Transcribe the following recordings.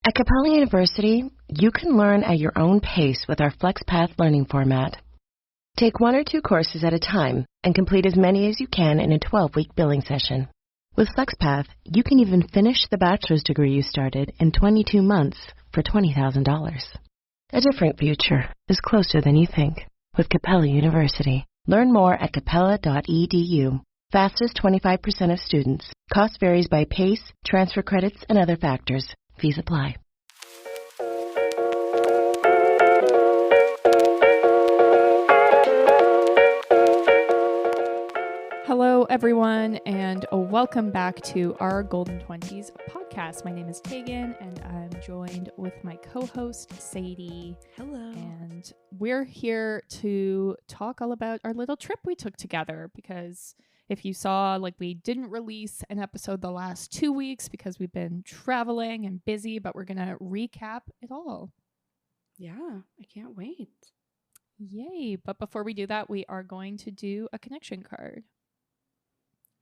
At Capella University, you can learn at your own pace with our FlexPath learning format. Take 1 or 2 courses at a time and complete as many as you can in a 12-week billing session. With FlexPath, you can even finish the bachelor's degree you started in 22 months for $20,000. A different future is closer than you think with Capella University. Learn more at capella.edu. Fastest 25% of students. Cost varies by pace, transfer credits, and other factors. Fees apply. Hello, everyone, and welcome back to our Golden 20s podcast. My name is Tegan, and I'm joined with my co-host, Sadie. Hello. And we're here to talk all about our little trip we took together, because if you saw, we didn't release an episode the last 2 weeks because we've been traveling and busy, but we're going to recap it all. Yeah, I can't wait. Yay. But before we do that, we are going to do a connection card.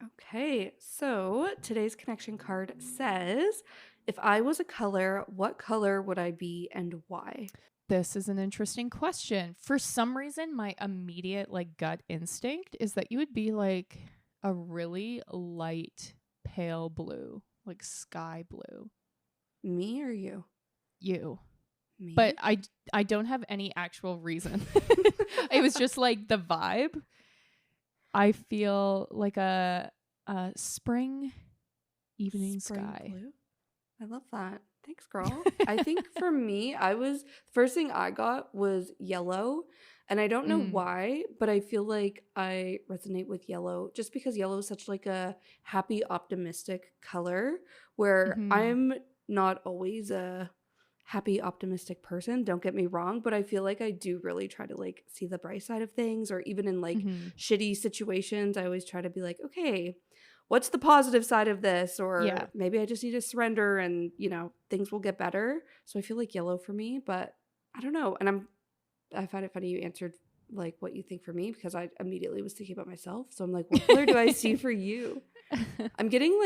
Okay, so today's connection card says, if I was a color, what color would I be and why? This is an interesting question. For some reason, my immediate gut instinct is that you would be a really light pale blue, sky blue. Me or you? You. Me? But I don't have any actual reason. It was just the vibe. I feel like a spring evening sky. Blue? I love that. Thanks, girl. I think for me, first thing I got was yellow. And I don't know why, but I feel like I resonate with yellow just because yellow is such a happy, optimistic color where I'm not always a happy, optimistic person. Don't get me wrong, but I feel like I do really try to see the bright side of things, or even in shitty situations, I always try to be okay, what's the positive side of this? Or maybe I just need to surrender and, things will get better. So I feel like yellow for me, but I don't know. And I find it funny you answered what you think for me, because I immediately was thinking about myself. So I'm what color do I see for you? I'm getting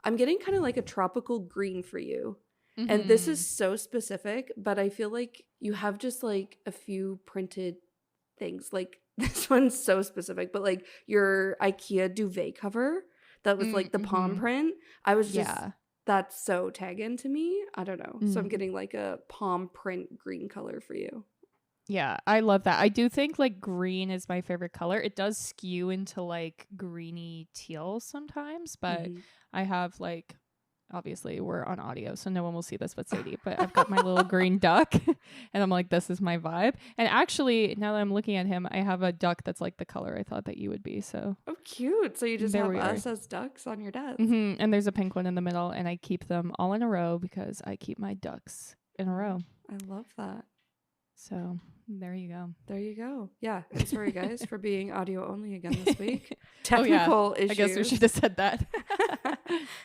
kind of a tropical green for you. And this is so specific, but I feel like you have just a few printed things. This one's so specific, but your IKEA duvet cover that was the palm print. I was just, that's so tagging to me. I don't know. So I'm getting a palm print green color for you. Yeah, I love that. I do think green is my favorite color. It does skew into greeny teal sometimes, but I have obviously we're on audio, so no one will see this but Sadie, but I've got my little green duck and I'm this is my vibe. And actually, now that I'm looking at him, I have a duck that's the color I thought that you would be. So oh, cute. So you just have us as ducks on your desk. And there's a pink one in the middle, and I keep them all in a row because I keep my ducks in a row. I love that. So there you go. There you go. Yeah. I'm sorry, guys, for being audio only again this week. Technical issues. I guess we should have said that.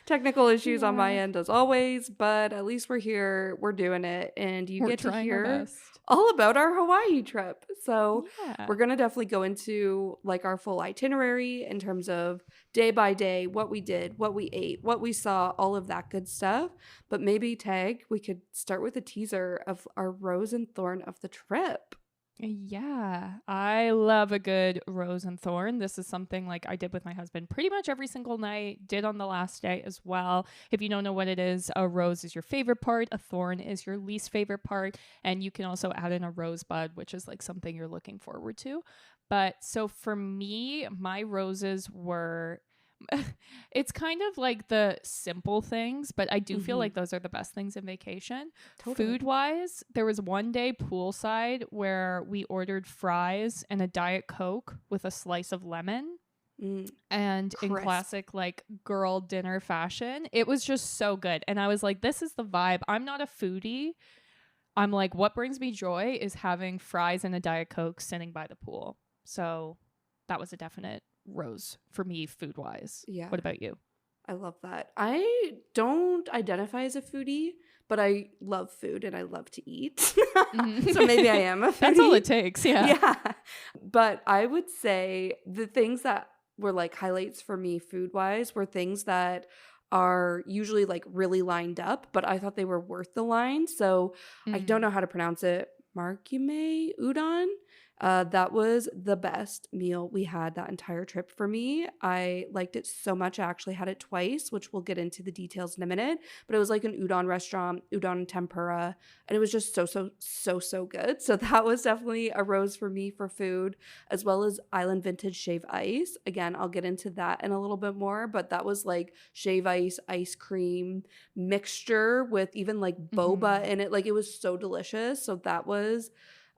Technical issues on my end as always, but at least we're here. We're doing it. And you get to hear all about our Hawaii trip. So we're going to definitely go into our full itinerary in terms of day by day, what we did, what we ate, what we saw, all of that good stuff. But maybe, Tag, we could start with a teaser of our rose and thorn of the trip. Yeah, I love a good rose and thorn. This is something I did with my husband pretty much every single night, did on the last day as well. If you don't know what it is, a rose is your favorite part, a thorn is your least favorite part, and you can also add in a rosebud, which is something you're looking forward to. But so for me, my roses were it's kind of the simple things, but I do feel those are the best things in vacation. Totally. Food wise, there was one day poolside where we ordered fries and a Diet Coke with a slice of lemon. And in classic girl dinner fashion, it was just so good. And I was this is the vibe. I'm not a foodie. I'm what brings me joy is having fries and a Diet Coke sitting by the pool. So that was a definite rose for me food wise. Yeah. What about you? I love that. I don't identify as a foodie, but I love food and I love to eat. So maybe I am a foodie. That's all it takes. Yeah. But I would say the things that were highlights for me food wise were things that are usually like really lined up, but I thought they were worth the line. So I don't know how to pronounce it. Markume udon. That was the best meal we had that entire trip for me. I liked it so much. I actually had it twice, which we'll get into the details in a minute. But it was like an udon restaurant, udon and tempura, and it was just so good. So that was definitely a rose for me for food, as well as Island Vintage Shave Ice. Again, I'll get into that in a little bit more, but that was like shave ice cream mixture with even like boba in it. Like it was so delicious. So that was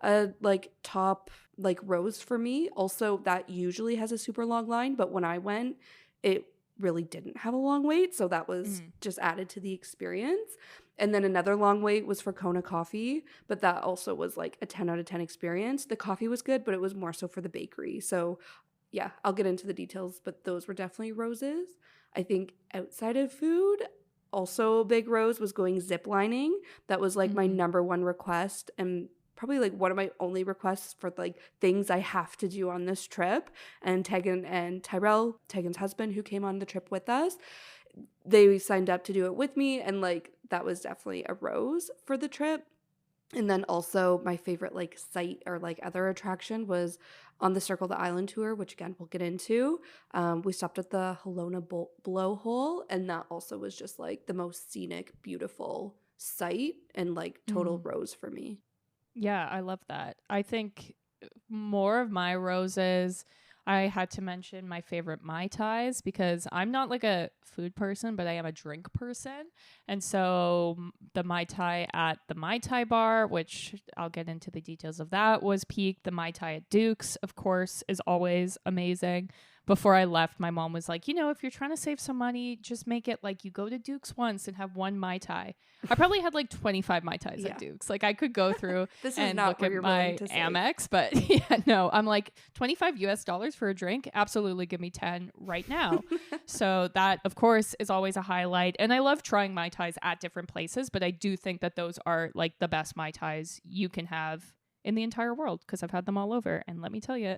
a like top like rose for me. Also, that usually has a super long line, but when I went, it really didn't have a long wait, so that was just added to the experience. And then another long wait was for Kona coffee, but that also was like a 10 out of 10 experience. The coffee was good, but it was more so for the bakery. So yeah, I'll get into the details, but those were definitely roses. I think outside of food, also a big rose was going zip lining. That was like my number one request, and probably like one of my only requests for like things I have to do on this trip. And Tegan and Tyrell, Tegan's husband, who came on the trip with us, they signed up to do it with me, and like that was definitely a rose for the trip. And then also my favorite like site or like other attraction was on the Circle the Island tour, which again we'll get into. We stopped at the Halona Blowhole, and that also was just like the most scenic, beautiful site, and like total rose for me. Yeah, I love that. I think more of my roses, I had to mention my favorite Mai Tais, because I'm not like a food person, but I am a drink person. And so the Mai Tai at the Mai Tai bar, which I'll get into the details of that, was peak. The Mai Tai at Duke's, of course, is always amazing. Before I left, my mom was like, if you're trying to save some money, just make it like you go to Duke's once and have one Mai Tai. I probably had like 25 Mai Tais at Duke's. Like I could go through and look at my Amex, but I'm like $25 for a drink. Absolutely. Give me 10 right now. So that, of course, is always a highlight. And I love trying Mai Tais at different places, but I do think that those are like the best Mai Tais you can have in the entire world, because I've had them all over, and let me tell you,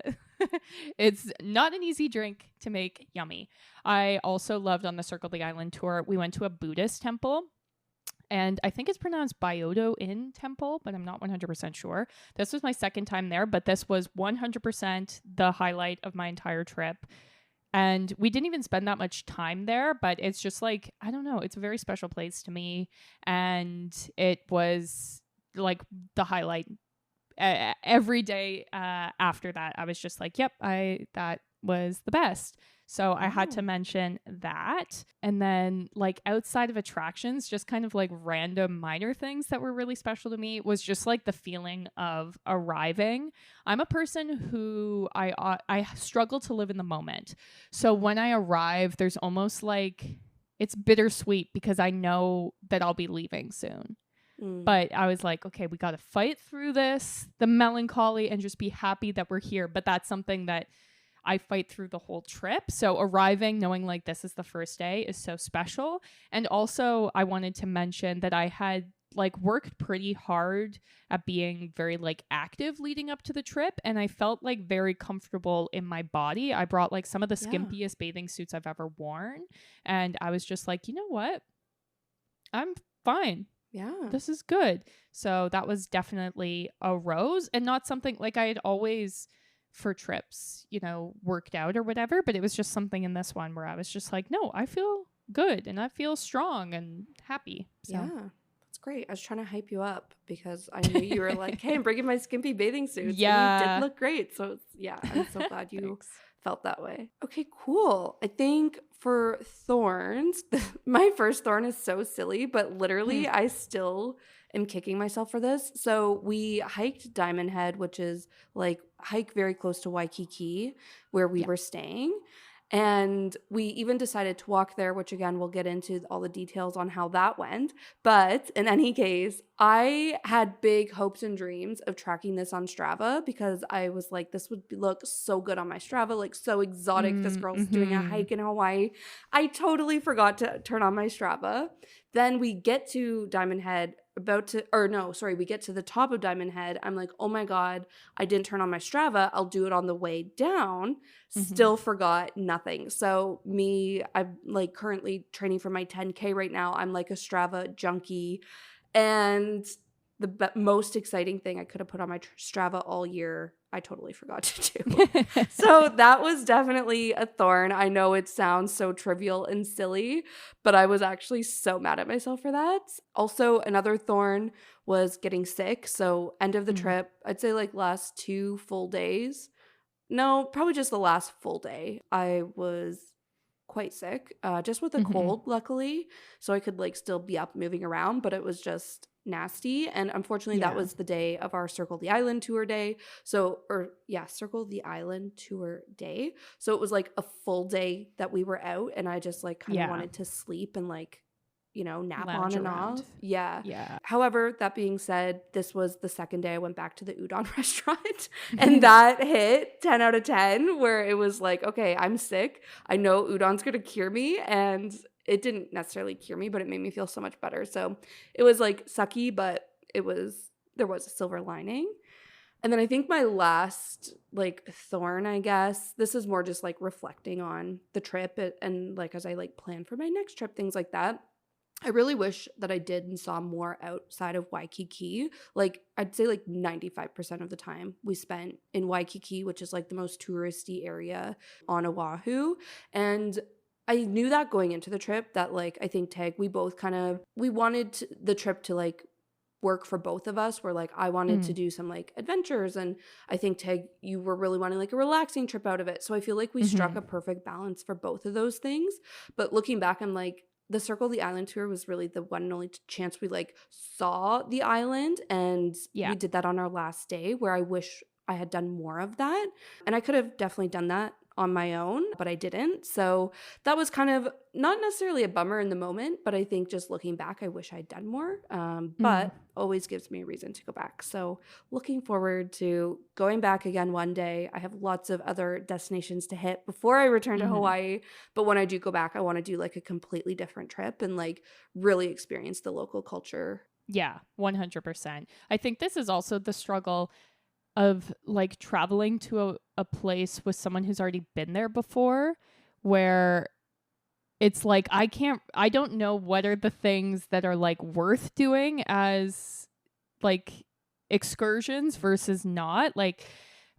it's not an easy drink to make yummy. I also loved on the Circle the Island tour, we went to a Buddhist temple, and I think it's pronounced Byodo-in Temple, but I'm not 100% sure. This was my second time there, but this was 100% the highlight of my entire trip. And we didn't even spend that much time there, but it's just like, I don't know, it's a very special place to me. And it was like the highlight. Every day after that, I was just like, yep, that was the best. So I had to mention that. And then like outside of attractions, just kind of like random minor things that were really special to me was just like the feeling of arriving. I'm a person who I struggle to live in the moment. So when I arrive, there's almost like it's bittersweet, because I know that I'll be leaving soon. But I was like, okay, we got to fight through the melancholy, and just be happy that we're here. But that's something that I fight through the whole trip. So arriving, knowing like this is the first day, is so special. And also I wanted to mention that I had like worked pretty hard at being very like active leading up to the trip. And I felt like very comfortable in my body. I brought like some of the skimpiest bathing suits I've ever worn. And I was just like, you know what? I'm fine. Yeah. This is good. So that was definitely a rose, and not something like I had always for trips, worked out or whatever, but it was just something in this one where I was just like, no, I feel good and I feel strong and happy. So. Yeah. That's great. I was trying to hype you up because I knew you were like, hey, I'm bringing my skimpy bathing suits. Yeah. And you did look great. So I'm so glad you felt that way. Okay, cool. I think for thorns, my first thorn is so silly, but literally I still am kicking myself for this. So we hiked Diamond Head, which is like hike very close to Waikiki where we were staying. And we even decided to walk there, which again, we'll get into all the details on how that went. But in any case, I had big hopes and dreams of tracking this on Strava, because I was like, this would look so good on my Strava, like so exotic. This girl's doing a hike in Hawaii. I totally forgot to turn on my Strava. Then we get to Diamond Head we get to the top of Diamond Head. I'm like, oh my God, I didn't turn on my Strava. I'll do it on the way down. Still forgot nothing. So I'm like currently training for my 10K right now. I'm like a Strava junkie. And the most exciting thing I could have put on my Strava all year, I totally forgot to do. So that was definitely a thorn. I know it sounds so trivial and silly, but I was actually so mad at myself for that. Also, another thorn was getting sick. So end of the trip, I'd say like last 2 full days. No, probably just the last full day. I was quite sick, just with a cold, luckily. So I could like still be up moving around, but it was just nasty. And unfortunately, that was the day of our Circle the Island tour day. Circle the Island tour day. So it was like a full day that we were out, and I just like kind of wanted to sleep and like, nap Lounge on and around. off. Yeah. Yeah. However, that being said, this was the second day I went back to the udon restaurant, and that hit 10 out of 10, where it was like, okay, I'm sick. I know udon's going to cure me, and it didn't necessarily cure me, but it made me feel so much better. So it was like sucky, but there was a silver lining. And then I think my last like thorn, I guess, this is more just like reflecting on the trip and like as I like plan for my next trip, things like that. I really wish that I did and saw more outside of Waikiki. Like I'd say like 95% of the time we spent in Waikiki, which is like the most touristy area on Oahu. And I knew that going into the trip that like I think Tag, we both we wanted the trip to like work for both of us, where like I wanted to do some like adventures, and I think Tag, you were really wanting like a relaxing trip out of it. So I feel like we struck a perfect balance for both of those things. But looking back, I'm like, the Circle the Island tour was really the one and only chance we like saw the island, and we did that on our last day, where I wish I had done more of that. And I could have definitely done that on my own, but I didn't. So that was kind of not necessarily a bummer in the moment, but I think just looking back, I wish I'd done more. But always gives me a reason to go back. So looking forward to going back again one day. I have lots of other destinations to hit before I return to Hawaii. But when I do go back, I want to do like a completely different trip and like really experience the local culture. Yeah, 100%. I think this is also the struggle of like traveling to a place with someone who's already been there before, where it's like I don't know what are the things that are like worth doing as like excursions versus not, like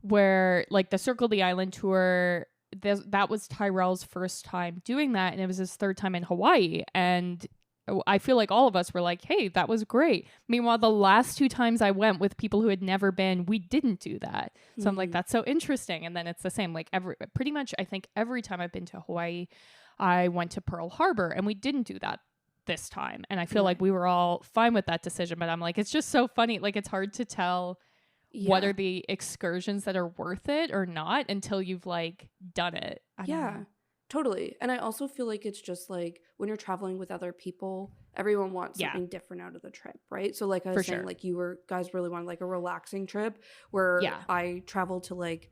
where like the Circle the Island tour, that was Tyrell's first time doing that, and it was his third time in Hawaii, and I feel like all of us were like, hey, that was great. Meanwhile, the last 2 times I went with people who had never been, we didn't do that. So I'm like, that's so interesting. And then it's the same, like pretty much, I think every time I've been to Hawaii, I went to Pearl Harbor, and we didn't do that this time. And I feel like we were all fine with that decision, but I'm like, it's just so funny. Like, it's hard to tell what are the excursions that are worth it or not until you've like done it. I don't know. Totally. And I also feel like it's just like when you're traveling with other people, everyone wants something different out of the trip, right? So like I was saying, like guys really wanted like a relaxing trip, where I traveled to like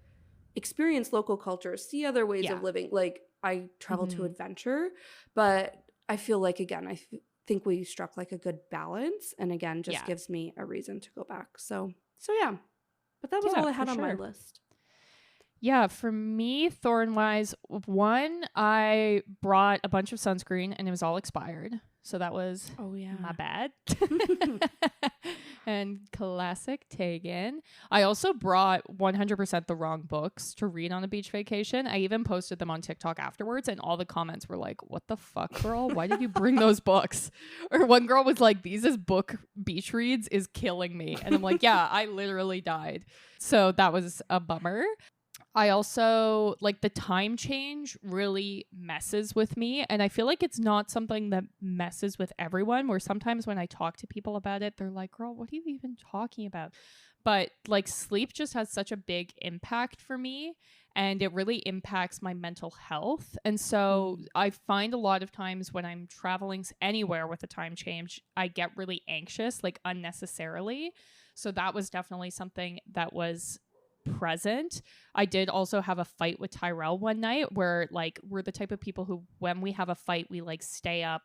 experience local culture, see other ways of living. Like I traveled to adventure, but I feel like, again, I think we struck like a good balance, and again, just gives me a reason to go back. So yeah, but that was all I had on my list. Yeah, for me, thorn-wise, one, I brought a bunch of sunscreen and it was all expired. So that was my bad. And classic Tegan. I also brought 100% the wrong books to read on a beach vacation. I even posted them on TikTok afterwards, and all the comments were like, what the fuck, girl? Why did you bring those books? Or one girl was like, these is book beach reads is killing me. And I'm like, yeah, I literally died. So that was a bummer. I also, like, the time change really messes with me, and I feel like it's not something that messes with everyone, where sometimes when I talk to people about it, they're like, girl, what are you even talking about? But, like, sleep just has such a big impact for me, and it really impacts my mental health. And so I find a lot of times when I'm traveling anywhere with a time change, I get really anxious, like, unnecessarily. So that was definitely something that was present. I did also have a fight with Tyrell one night, where like we're the type of people who, when we have a fight, we like stay up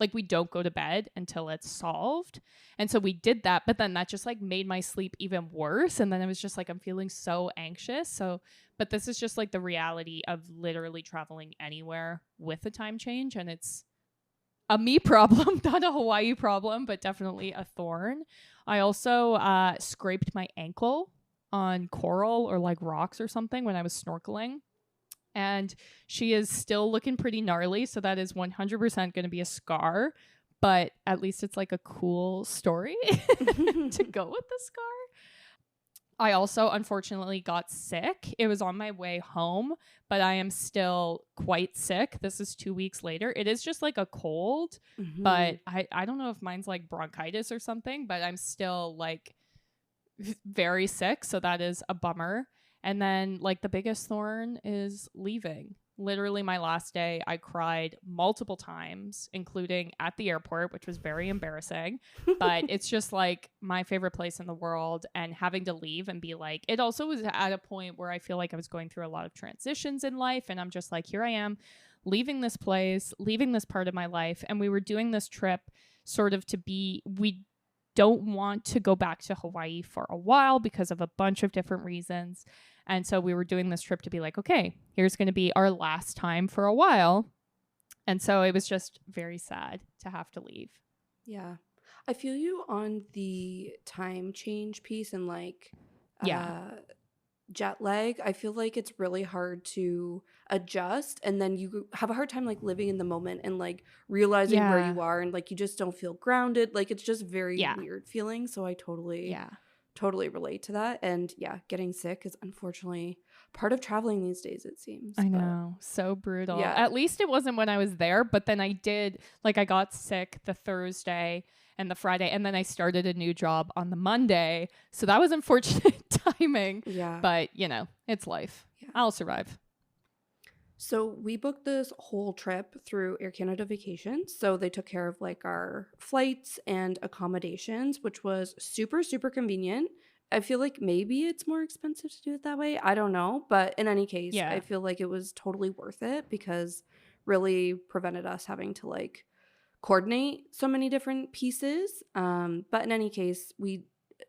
Like we don't go to bed until it's solved. And so we did that, but then that just like made my sleep even worse. And then it was just like, I'm feeling so anxious. So, but this is just like the reality of literally traveling anywhere with a time change. And it's a me problem, not a Hawaii problem, but definitely a thorn. I also scraped my ankle on coral or like rocks or something when I was snorkeling. And she is still looking pretty gnarly. So that is 100% going to be a scar. But at least it's like a cool story to go with the scar. I also unfortunately got sick. It was on my way home, but I am still quite sick. This is 2 weeks later. It is just like a cold, but I don't know if mine's like bronchitis or something, but I'm still like very sick. So that is a bummer. And then like the biggest thorn is leaving. Literally my last day, I cried multiple times, including at the airport, which was very embarrassing. But it's just like my favorite place in the world, and having to leave and be like, it also was at a point where I feel like I was going through a lot of transitions in life. And I'm just like, here I am leaving this place, leaving this part of my life. And we were doing this trip sort of we don't want to go back to Hawaii for a while because of a bunch of different reasons. And so we were doing this trip to be like, okay, here's going to be our last time for a while. And so it was just very sad to have to leave. Yeah. I feel you on the time change piece and like jet lag. I feel like it's really hard to adjust, and then you have a hard time like living in the moment and like realizing where you are, and like you just don't feel grounded. Like it's just very weird feeling. So I totally relate to that. And getting sick is unfortunately part of traveling these days, it seems. I know. So brutal. Yeah. At least it wasn't when I was there, but then I got sick the Thursday and the Friday, and then I started a new job on the Monday. So that was unfortunate timing. Yeah. But, it's life. Yeah. I'll survive. So we booked this whole trip through Air Canada Vacations. So they took care of like our flights and accommodations, which was super, super convenient. I feel like maybe it's more expensive to do it that way. I don't know. But in any case, I feel like it was totally worth it because really prevented us having to like coordinate so many different pieces. But in any case,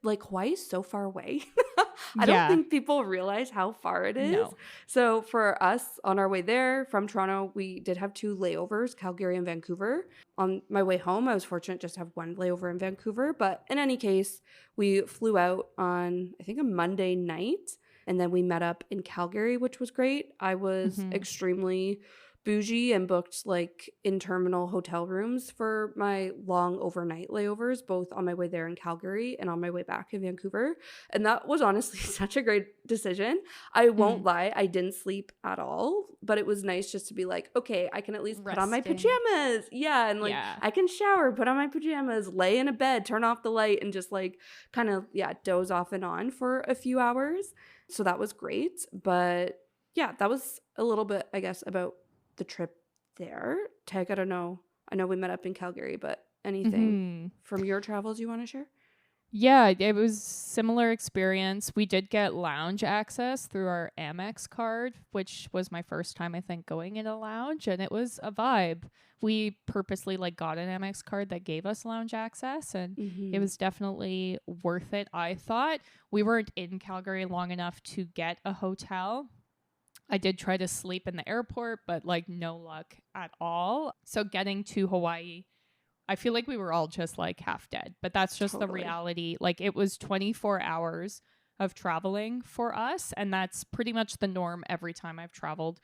Hawaii is so far away. I don't think people realize how far it is. No. So for us on our way there from Toronto, we did have 2 layovers, Calgary and Vancouver. On my way home, I was fortunate just to have 1 layover in Vancouver. But in any case, we flew out on, I think, a Monday night. And then we met up in Calgary, which was great. I was extremely bougie and booked like in-terminal hotel rooms for my long overnight layovers, both on my way there in Calgary and on my way back in Vancouver. And that was honestly such a great decision. I won't lie, I didn't sleep at all, but it was nice just to be like, okay, I can at least put on my pajamas. Yeah, and like I can shower, put on my pajamas, lay in a bed, turn off the light, and just like kind of doze off and on for a few hours. So that was great. But yeah, that was a little bit, I guess, about the trip there. Tag, I don't know. I know we met up in Calgary, but anything from your travels you want to share? Yeah, it was similar experience. We did get lounge access through our Amex card, which was my first time, I think, going in a lounge, and it was a vibe. We purposely got an Amex card that gave us lounge access, and it was definitely worth it, I thought. We weren't in Calgary long enough to get a hotel. I did try to sleep in the airport, but no luck at all. So getting to Hawaii, I feel like we were all just half dead, but that's just the reality. It was 24 hours of traveling for us. And that's pretty much the norm every time I've traveled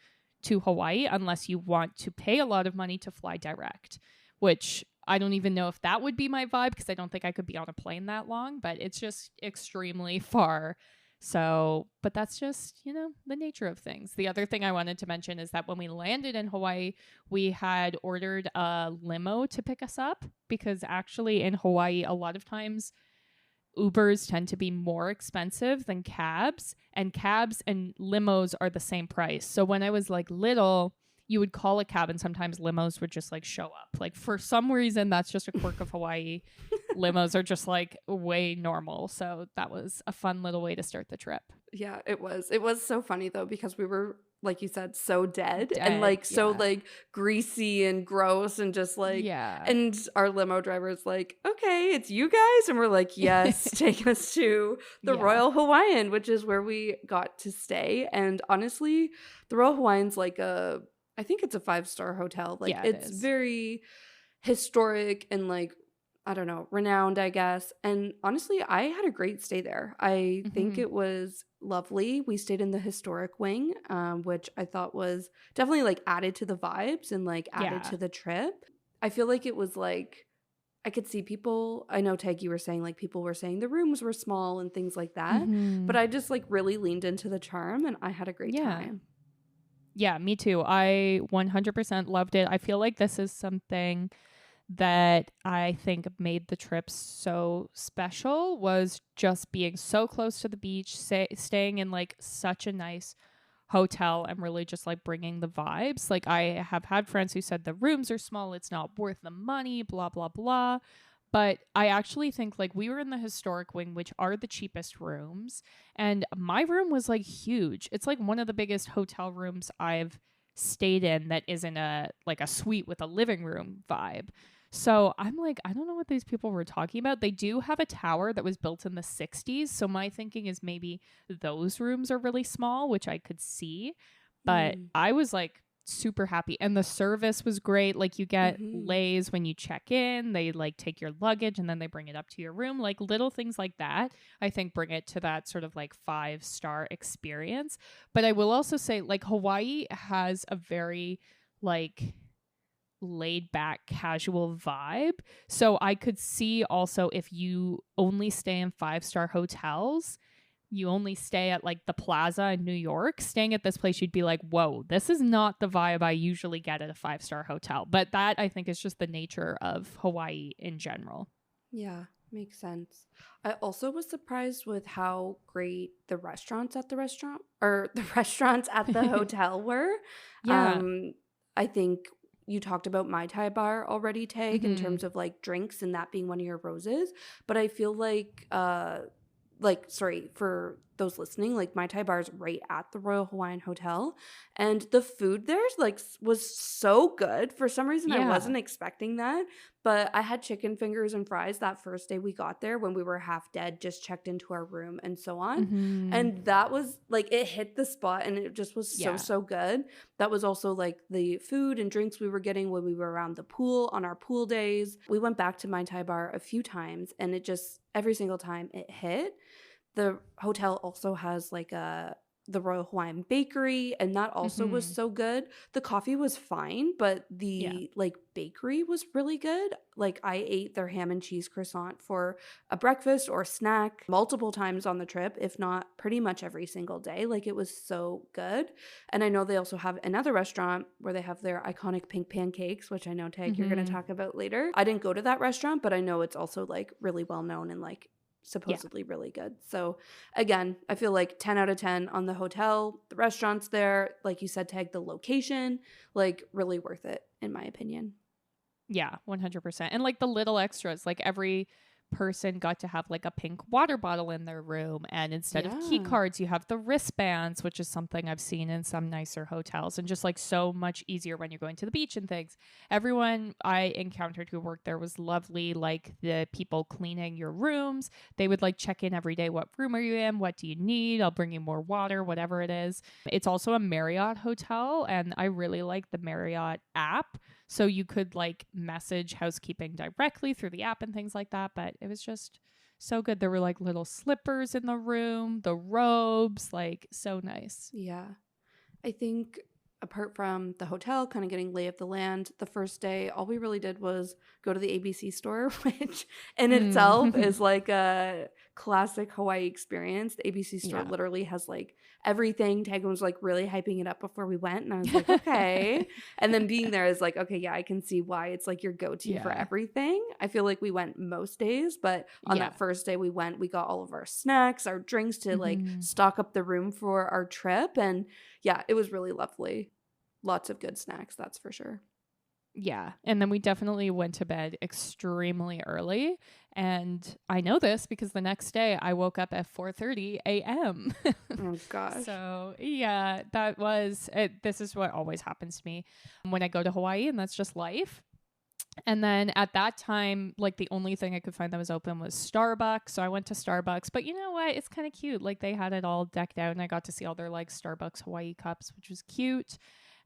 to Hawaii, unless you want to pay a lot of money to fly direct, which I don't even know if that would be my vibe because I don't think I could be on a plane that long, but it's just extremely far. So, but that's just, the nature of things. The other thing I wanted to mention is that when we landed in Hawaii, we had ordered a limo to pick us up because actually in Hawaii, a lot of times Ubers tend to be more expensive than cabs, and cabs and limos are the same price. So when I was little, you would call a cab and sometimes limos would just show up. For some reason, that's just a quirk of Hawaii. Limos are just way normal. So that was a fun little way to start the trip. Yeah, it was. It was so funny though, because we were like you said, so dead and Dead, like so yeah. like greasy and gross and just like, Yeah. and our limo driver's like, okay, it's you guys. And we're like, yes, take us to the Yeah. Royal Hawaiian, which is where we got to stay. And honestly, the Royal Hawaiian's like I think it's a 5-star hotel. Like Yeah, it it's is. very historic and like, I don't know, renowned, I guess. And honestly, I had a great stay there. I think it was lovely. We stayed in the historic wing, which I thought was definitely like added to the vibes and like added Yeah. to the trip. I feel like it was like, I could see people, I know Tag, you were saying like people were saying the rooms were small and things like that. But I just like really leaned into the charm and I had a great Yeah. time. Yeah, me too. I 100% loved it. I feel like this is something that I think made the trip so special, was just being so close to the beach, staying in like such a nice hotel and really just like bringing the vibes. Like I have had friends who said the rooms are small, it's not worth the money, blah blah blah. But I actually think like we were in the historic wing, which are the cheapest rooms, and my room was like huge. It's like one of the biggest hotel rooms I've stayed in that isn't a like a suite with a living room vibe. So I'm like, I don't know what these people were talking about. They do have a tower that was built in the 60s. So my thinking is maybe those rooms are really small, which I could see. But I was like super happy. And the service was great. Like you get lays when you check in. They like take your luggage and then they bring it up to your room. Like little things like that, I think bring it to that sort of like 5-star experience. But I will also say like Hawaii has a very like laid back casual vibe, so I could see also if you only stay in 5-star hotels, you only stay at like the Plaza in New York, staying at this place you'd be like, whoa, this is not the vibe I usually get at a 5-star hotel. But that I think is just the nature of Hawaii in general. Yeah, makes sense. I also was surprised with how great the restaurants at the restaurant or the restaurants at the hotel were. Yeah. I think you talked about Mai Tai bar already, Tag, in terms of like drinks and that being one of your roses. But I feel like sorry for those listening, like Mai Tai bar is right at the Royal Hawaiian Hotel, and the food there like was so good. For some reason, I wasn't expecting that, but I had chicken fingers and fries that first day we got there when we were half dead, just checked into our room and so on, and that was like it hit the spot, and it just was so good. That was also like the food and drinks we were getting when we were around the pool on our pool days. We went back to Mai Tai bar a few times, and it just every single time it hit. The hotel also has like the Royal Hawaiian Bakery, and that also was so good. The coffee was fine, but the like bakery was really good. Like I ate their ham and cheese croissant for a breakfast or snack multiple times on the trip, if not pretty much every single day. Like it was so good. And I know they also have another restaurant where they have their iconic pink pancakes, which I know, Tag, you're going to talk about later. I didn't go to that restaurant, but I know it's also like really well known and like supposedly really good. So again, I feel like 10 out of 10 on the hotel, the restaurants there, like you said, Tag, the location, like really worth it in my opinion. Yeah, 100%. And like the little extras, like every person got to have like a pink water bottle in their room, and instead of key cards you have the wristbands, which is something I've seen in some nicer hotels, and just like so much easier when you're going to the beach and things. Everyone I encountered who worked there was lovely. Like the people cleaning your rooms, they would like check in every day. What room are you in? What do you need? I'll bring you more water, whatever it is. It's also a Marriott hotel, and I really like the Marriott app. So you could like message housekeeping directly through the app and things like that. But it was just so good. There were like little slippers in the room, the robes, like so nice. Yeah. I think apart from the hotel, kind of getting lay of the land, the first day, all we really did was go to the ABC store, which in itself is like a classic Hawaii experience. The ABC store literally has like everything. Tegan was like really hyping it up before we went, and I was like, okay. And then being there is like, okay, yeah, I can see why it's like your go-to for everything. I feel like we went most days, but on that first day we went, we got all of our snacks, our drinks to like stock up the room for our trip, and yeah, it was really lovely. Lots of good snacks, that's for sure. Yeah. And then we definitely went to bed extremely early. And I know this because the next day I woke up at 4:30 a.m. Oh gosh. So, yeah, that was it. This is what always happens to me when I go to Hawaii, and that's just life. And then at that time, like the only thing I could find that was open was Starbucks. So I went to Starbucks. But you know what? It's kind of cute. Like they had it all decked out, and I got to see all their like Starbucks Hawaii cups, which was cute.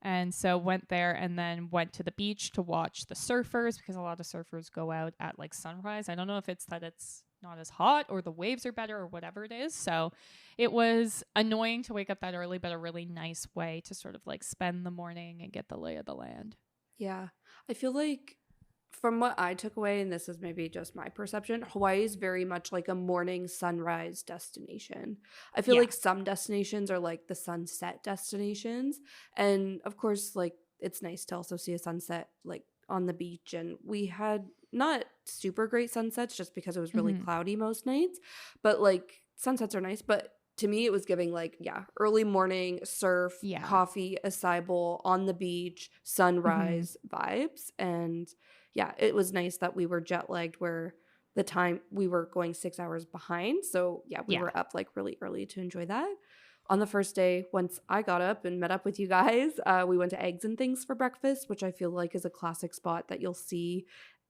And so went there and then went to the beach to watch the surfers because a lot of surfers go out at like sunrise. I don't know if it's that it's not as hot or the waves are better or whatever it is. So it was annoying to wake up that early, but a really nice way to sort of like spend the morning and get the lay of the land. Yeah. I feel like from what I took away, and this is maybe just my perception, Hawaii is very much like a morning sunrise destination. I feel like some destinations are like the sunset destinations. And of course, like it's nice to also see a sunset like on the beach. And we had not super great sunsets just because it was really cloudy most nights. But like sunsets are nice. But to me, it was giving like, early morning surf, coffee, acai bowl on the beach, sunrise vibes. And yeah, it was nice that we were jet lagged where the time we were going 6 hours behind. So yeah, we were up like really early to enjoy that. On the first day, once I got up and met up with you guys, we went to Eggs and Things for breakfast, which I feel like is a classic spot that you'll see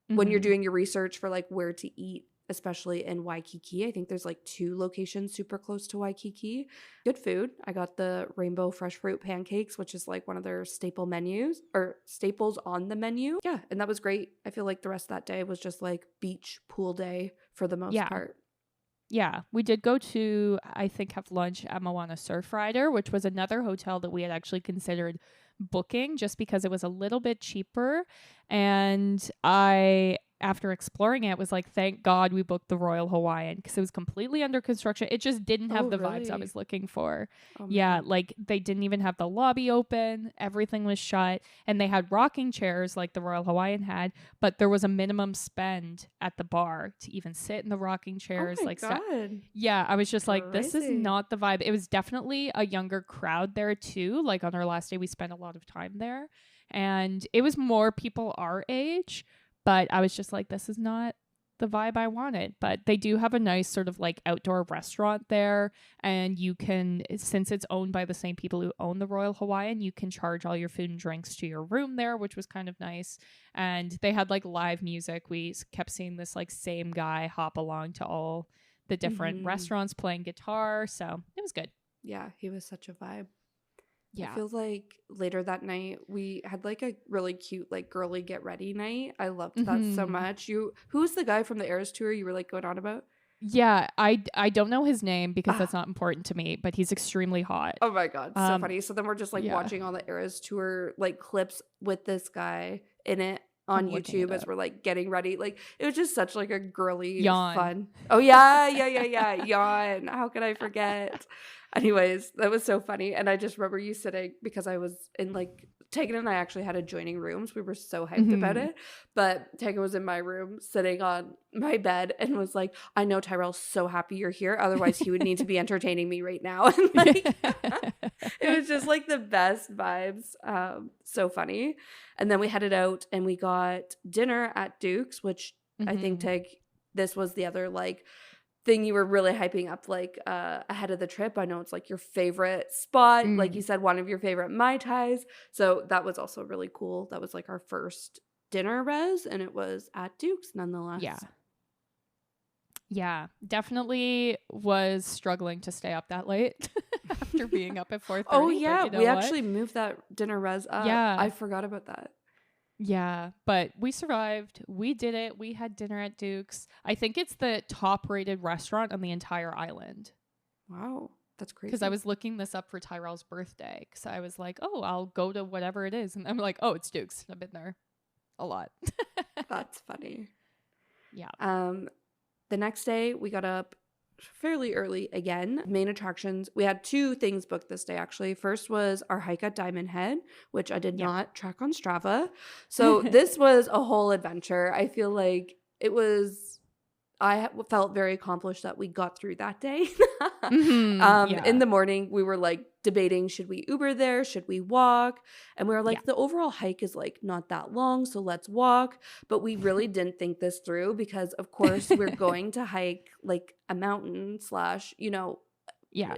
when you're doing your research for like where to eat, especially in Waikiki. I think there's like 2 locations super close to Waikiki. Good food. I got the rainbow fresh fruit pancakes, which is like one of their staple menus or staples on the menu. Yeah, and that was great. I feel like the rest of that day was just like beach pool day for the most part. Yeah, we did go to, I think, have lunch at Moana Surf Rider, which was another hotel that we had actually considered booking just because it was a little bit cheaper. And after exploring it, was like, thank God we booked the Royal Hawaiian because it was completely under construction. It just didn't have vibes I was looking for. Like they didn't even have the lobby open. Everything was shut. And they had rocking chairs like the Royal Hawaiian had, but there was a minimum spend at the bar to even sit in the rocking chairs. Oh my God. Yeah, I was just like, this is not the vibe. It was definitely a younger crowd there too. Like on our last day, we spent a lot of time there. And it was more people our age. But I was just like, this is not the vibe I wanted. But they do have a nice sort of like outdoor restaurant there. And you can, since it's owned by the same people who own the Royal Hawaiian, you can charge all your food and drinks to your room there, which was kind of nice. And they had like live music. We kept seeing this like same guy hop along to all the different restaurants playing guitar. So it was good. Yeah, he was such a vibe. Yeah. I feel like later that night we had like a really cute like girly get ready night. I loved that so much. Who's the guy from the Eras tour you were like going on about? Yeah, I don't know his name because that's not important to me, but he's extremely hot. Oh my God, so funny. So then we're just like watching all the Eras tour like clips with this guy in it on YouTube as we're like getting ready. Like it was just such like a girly fun. Oh yeah. Yawn. How could I forget? Anyways, that was so funny. And I just remember you sitting because I was in like Tegan and I actually had adjoining rooms. We were so hyped about it. But Tegan was in my room sitting on my bed and was like, I know Tyrell's so happy you're here. Otherwise, he would need to be entertaining me right now. And like, it was just like the best vibes. So funny. And then we headed out and we got dinner at Duke's, which I think, Teg, this was the other like thing you were really hyping up like ahead of the trip. I know it's like your favorite spot. Like you said, one of your favorite Mai Tais. So that was also really cool. That was like our first dinner res and it was at Duke's nonetheless. Yeah, definitely was struggling to stay up that late after being up at 4:30. Oh yeah, we actually moved that dinner res up. Yeah. I forgot about that. Yeah, but we survived. We did it. We had dinner at Duke's. I think it's the top rated restaurant on the entire island. Wow, that's crazy. Because I was looking this up for Tyrell's birthday. Because I was like, oh, I'll go to whatever it is. And I'm like, oh, it's Duke's. I've been there a lot. That's funny. Yeah. The next day, we got up fairly early again. Main attractions. We had 2 things booked this day, actually. First was our hike at Diamond Head, which I did not track on Strava. So this was a whole adventure. I feel like it was felt very accomplished that we got through that day. Yeah. In the morning, we were like debating, should we Uber there? Should we walk? And we were like, Yeah. the overall hike is like not that long, so let's walk. But we really didn't think this through because, of course, we're going to hike like a mountain slash, Yeah.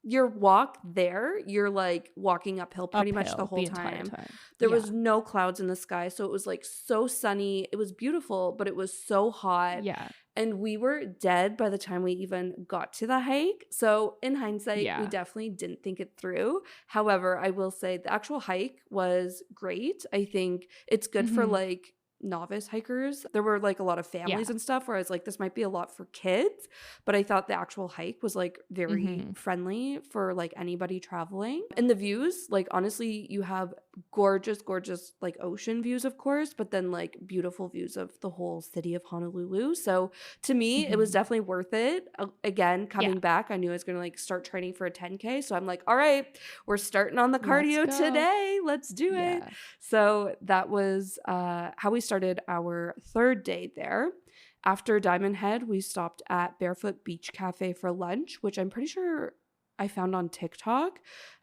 your walk there, you're like walking uphill pretty much the Uphill whole entire time. There Yeah. was no clouds in the sky, so it was like so sunny. It was beautiful, but it was so hot. Yeah. And we were dead by the time we even got to the hike. So in hindsight, we Yeah. definitely didn't think it through. However, I will say the actual hike was great. I think it's good for Mhm. like novice hikers. There were like a lot of families Yeah. and stuff where I was like, this might be a lot for kids. But I thought the actual hike was like very Mhm. friendly for like anybody traveling. And the views, like honestly, you have gorgeous, gorgeous like ocean views, of course, but then like beautiful views of the whole city of Honolulu. So to me, it was Mhm. definitely worth it. Again, coming Yeah. back, I knew I was going to like start training for a 10K. So I'm like, all right, we're starting on the Let's cardio go. today. Let's do it. Yeah. So that was how we started our third day there. After Diamond Head, we stopped at Barefoot Beach Cafe for lunch, which I'm pretty sure I found on TikTok.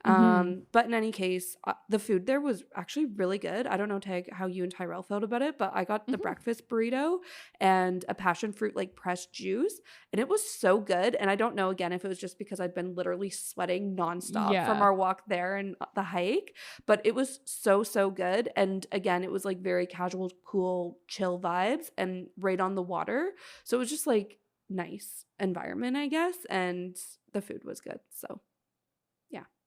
Mhm. But in any case, the food there was actually really good. I don't know, Tag, how you and Tyrell felt about it, but I got the Mhm. breakfast burrito and a passion fruit like pressed juice, and it was so good. And I don't know, again, if it was just because I'd been literally sweating nonstop from Yeah. our walk there and the hike, but it was so, so good. And again, it was like very casual, cool, chill vibes and right on the water. So it was just like nice environment, I guess. And the food was good. So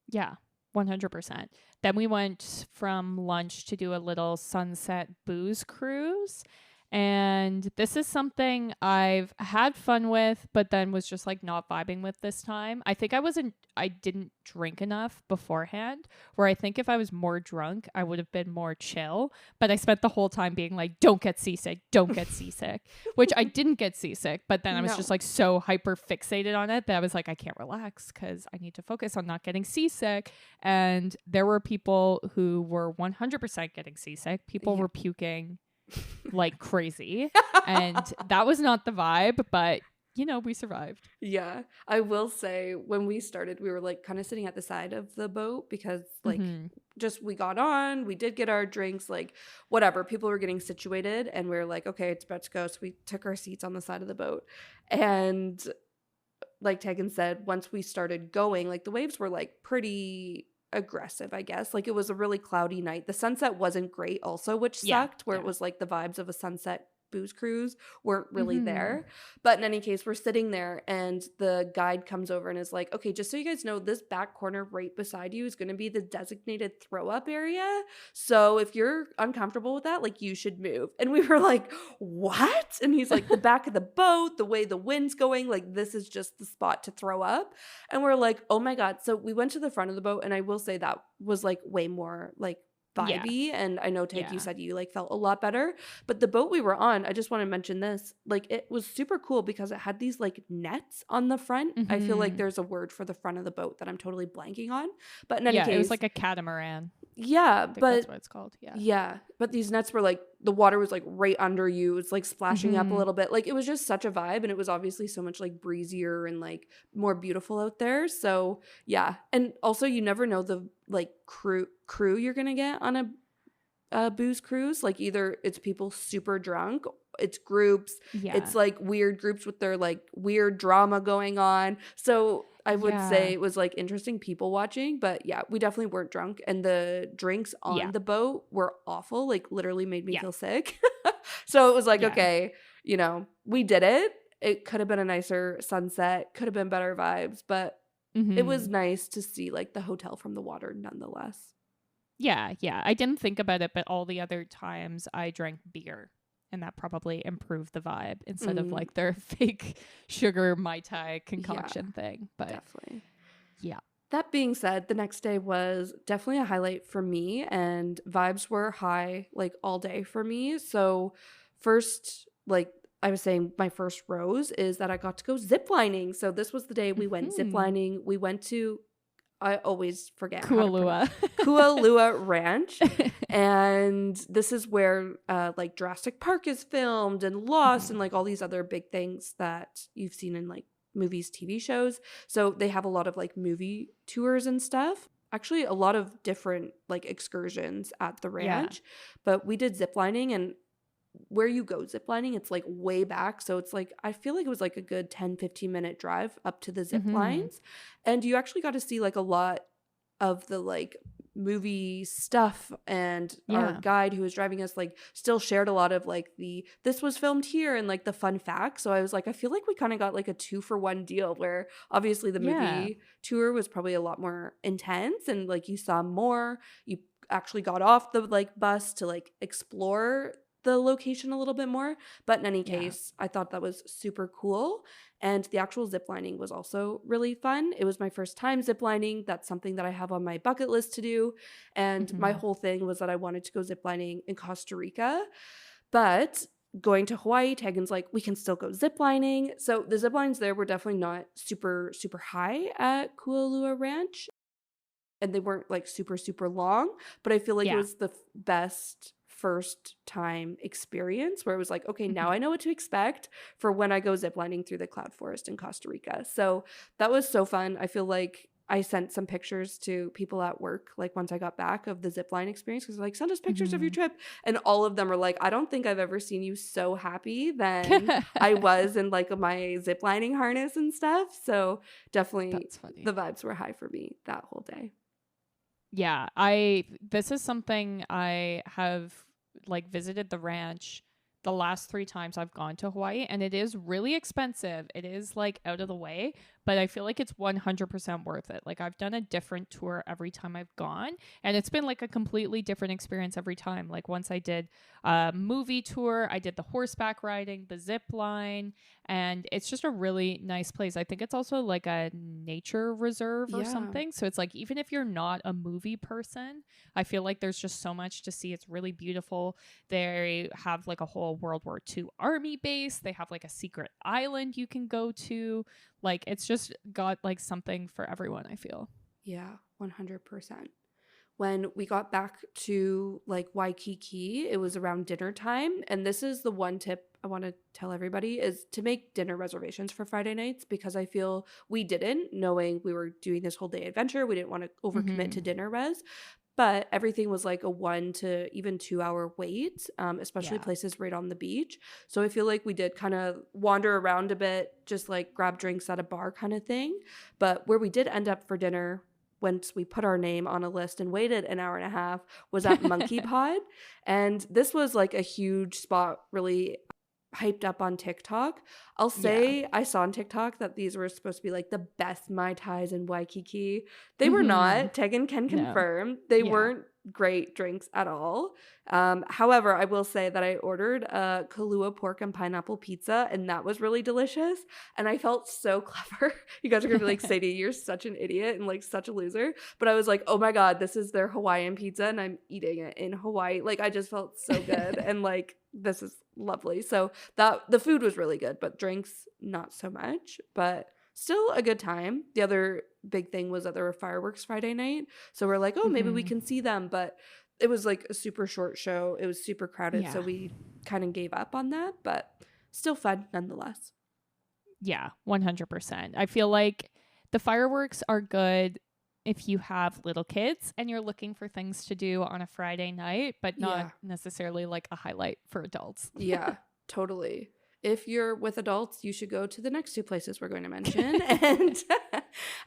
Yeah. 100%. Then we went from lunch to do a little sunset booze cruise. And this is something I've had fun with, but then was just like not vibing with this time. I think I didn't drink enough beforehand, where I think if I was more drunk, I would have been more chill. But I spent the whole time being like, don't get seasick, don't get seasick, which I didn't get seasick. But then I was just No. like so hyper fixated on it that I was like, I can't relax because I need to focus on not getting seasick. And there were people who were 100% getting seasick. People Yeah. were puking like crazy. And that was not the vibe, but we survived. Yeah, I will say when we started, we were like kind of sitting at the side of the boat because like Mhm. just we got on, we did get our drinks, like whatever, people were getting situated and we were like, okay, it's about to go. So we took our seats on the side of the boat. And like Tegan said, once we started going, like the waves were like pretty aggressive, I guess. Like it was a really cloudy night. The sunset wasn't great also, which Yeah, sucked, where it yeah. was like the vibes of a sunset booze cruise weren't really Mhm. there. But in any case, we're sitting there and the guide comes over and is like, okay, just so you guys know, this back corner right beside you is going to be the designated throw up area. So if you're uncomfortable with that, like you should move. And we were like, what? And he's like, the back of the boat, the way the wind's going, like this is just the spot to throw up. And we're like, oh my God. So we went to the front of the boat, and I will say that was like way more like Yeah. vibey. And I know, Take, Yeah. you said you like felt a lot better. But the boat we were on, I just want to mention this, like it was super cool because it had these like nets on the front. I feel like Mhm. there's a word for the front of the boat that I'm totally blanking on. But in any Yeah, case, it was like a catamaran. yeah, I think but that's what it's called. Yeah. yeah, but these nets were like the water was like right under you. It's like splashing up a Mhm. little bit. Like it was just such a vibe, and it was obviously so much like breezier and like more beautiful out there. So yeah, and also you never know the like crew you're gonna get on a booze cruise. Like either it's people super drunk, it's groups, Yeah. it's like weird groups with their like weird drama going on. So I would say Yeah. it was like interesting people watching, but yeah, we definitely weren't drunk, and the drinks on Yeah. the boat were awful, like literally made me Yeah. feel sick. So it was like, Yeah. okay, we did it. It could have been a nicer sunset, could have been better vibes, but it was Mhm. nice to see like the hotel from the water nonetheless. Yeah, yeah. I didn't think about it, but all the other times I drank beer, and that probably improved the vibe instead of Mm. like their fake sugar Mai Tai concoction thing. But Definitely. yeah. That being said, the next day was definitely a highlight for me, and vibes were high like all day for me. So first, like I was saying, my first rose is that I got to go ziplining. So this was the day we went Mhm. ziplining. We went to, I always forget how to Kualua. Kualua Ranch. And this is where like Jurassic Park is filmed and Lost and like all these other big things that you've seen in like movies, TV shows. So they have a lot of like movie tours and stuff. Actually, a lot of different like excursions at the ranch. But we did ziplining, and where you go ziplining, it's like way back. So it's like, I feel like it was like a good 10-15 minute drive up to the zip lines. And you actually got to see like a lot of the like movie stuff, and our guide who was driving us like still shared a lot of like this was filmed here and like the fun facts. So I was like, I feel like we kind of got like a 2-for-1 deal, where obviously the movie tour was probably a lot more intense and like you saw more. You actually got off the like bus to like explore the location a little bit more. But in any case, I thought that was super cool. And the actual zip lining was also really fun. It was my first time zip lining. That's something that I have on my bucket list to do. And my whole thing was that I wanted to go zip lining in Costa Rica. But going to Hawaii, Tegan's like, we can still go zip lining. So the zip lines there were definitely not super, super high at Kualua Ranch. And they weren't like super, super long. But I feel like it was the best first time experience, where it was like, okay, now I know what to expect for when I go ziplining through the cloud forest in Costa Rica. So that was so fun. I feel like I sent some pictures to people at work, like once I got back, of the zipline experience, because like, send us pictures of your trip. And all of them are like, I don't think I've ever seen you so happy than I was in like my ziplining harness and stuff. So definitely the vibes were high for me that whole day. Yeah, this is something I have like visited the ranch the last 3 times I've gone to Hawaii, and it is really expensive. It is like out of the way, but I feel like it's 100% worth it. Like, I've done a different tour every time I've gone, and it's been like a completely different experience every time. Like, once I did a movie tour, I did the horseback riding, the zip line, and it's just a really nice place. I think it's also like a nature reserve or something. So it's like, even if you're not a movie person, I feel like there's just so much to see. It's really beautiful. They have like a whole World War II army base. They have like a secret island you can go to. Like, it's just got like something for everyone, I feel. Yeah, 100%. When we got back to like Waikiki, it was around dinner time. And this is the one tip I want to tell everybody, is to make dinner reservations for Friday nights, because I feel we didn't, knowing we were doing this whole day adventure. We didn't want to overcommit to dinner res. But everything was like a 1 to even 2 hour wait, especially places right on the beach. So I feel like we did kind of wander around a bit, just like grab drinks at a bar kind of thing. But where we did end up for dinner, once we put our name on a list and waited an hour and a half, was at Monkey Pod. And this was like a huge spot, really hyped up on TikTok. I'll say I saw on TikTok that these were supposed to be like the best Mai Tais in Waikiki. They were not. Tegan can confirm. They weren't great drinks at all. However, I will say that I ordered a Kahlua pork and pineapple pizza, and that was really delicious. And I felt so clever. You guys are going to be like, Sadie, you're such an idiot and like such a loser. But I was like, oh my God, this is their Hawaiian pizza and I'm eating it in Hawaii. Like, I just felt so good. And like, this is lovely. So that the food was really good, but drinks not so much, but still a good time. The other big thing was that there were fireworks Friday night. So we're like, oh, maybe we can see them. But it was like a super short show. It was super crowded. So we kind of gave up on that, but still fun nonetheless. Yeah, 100%. I feel like the fireworks are good if you have little kids and you're looking for things to do on a Friday night, but not necessarily like a highlight for adults. Yeah, totally. If you're with adults, you should go to the next 2 places we're going to mention. And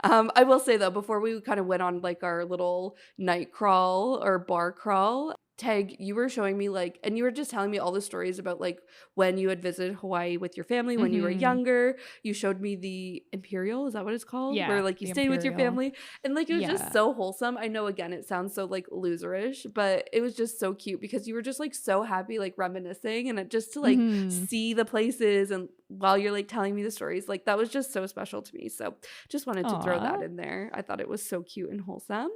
I will say, though, before we kind of went on like our little night crawl or bar crawl, Tag, you were showing me like, and you were just telling me all the stories about like when you had visited Hawaii with your family when you were younger. You showed me the Imperial, is that what it's called? Yeah, where like you stayed with your family, and like it was just so wholesome. I know, again, it sounds so like loserish, but it was just so cute because you were just like so happy, like reminiscing, and it just to like see the places, and while you're like telling me the stories, like that was just so special to me. So just wanted to throw that in there. I thought it was so cute and wholesome.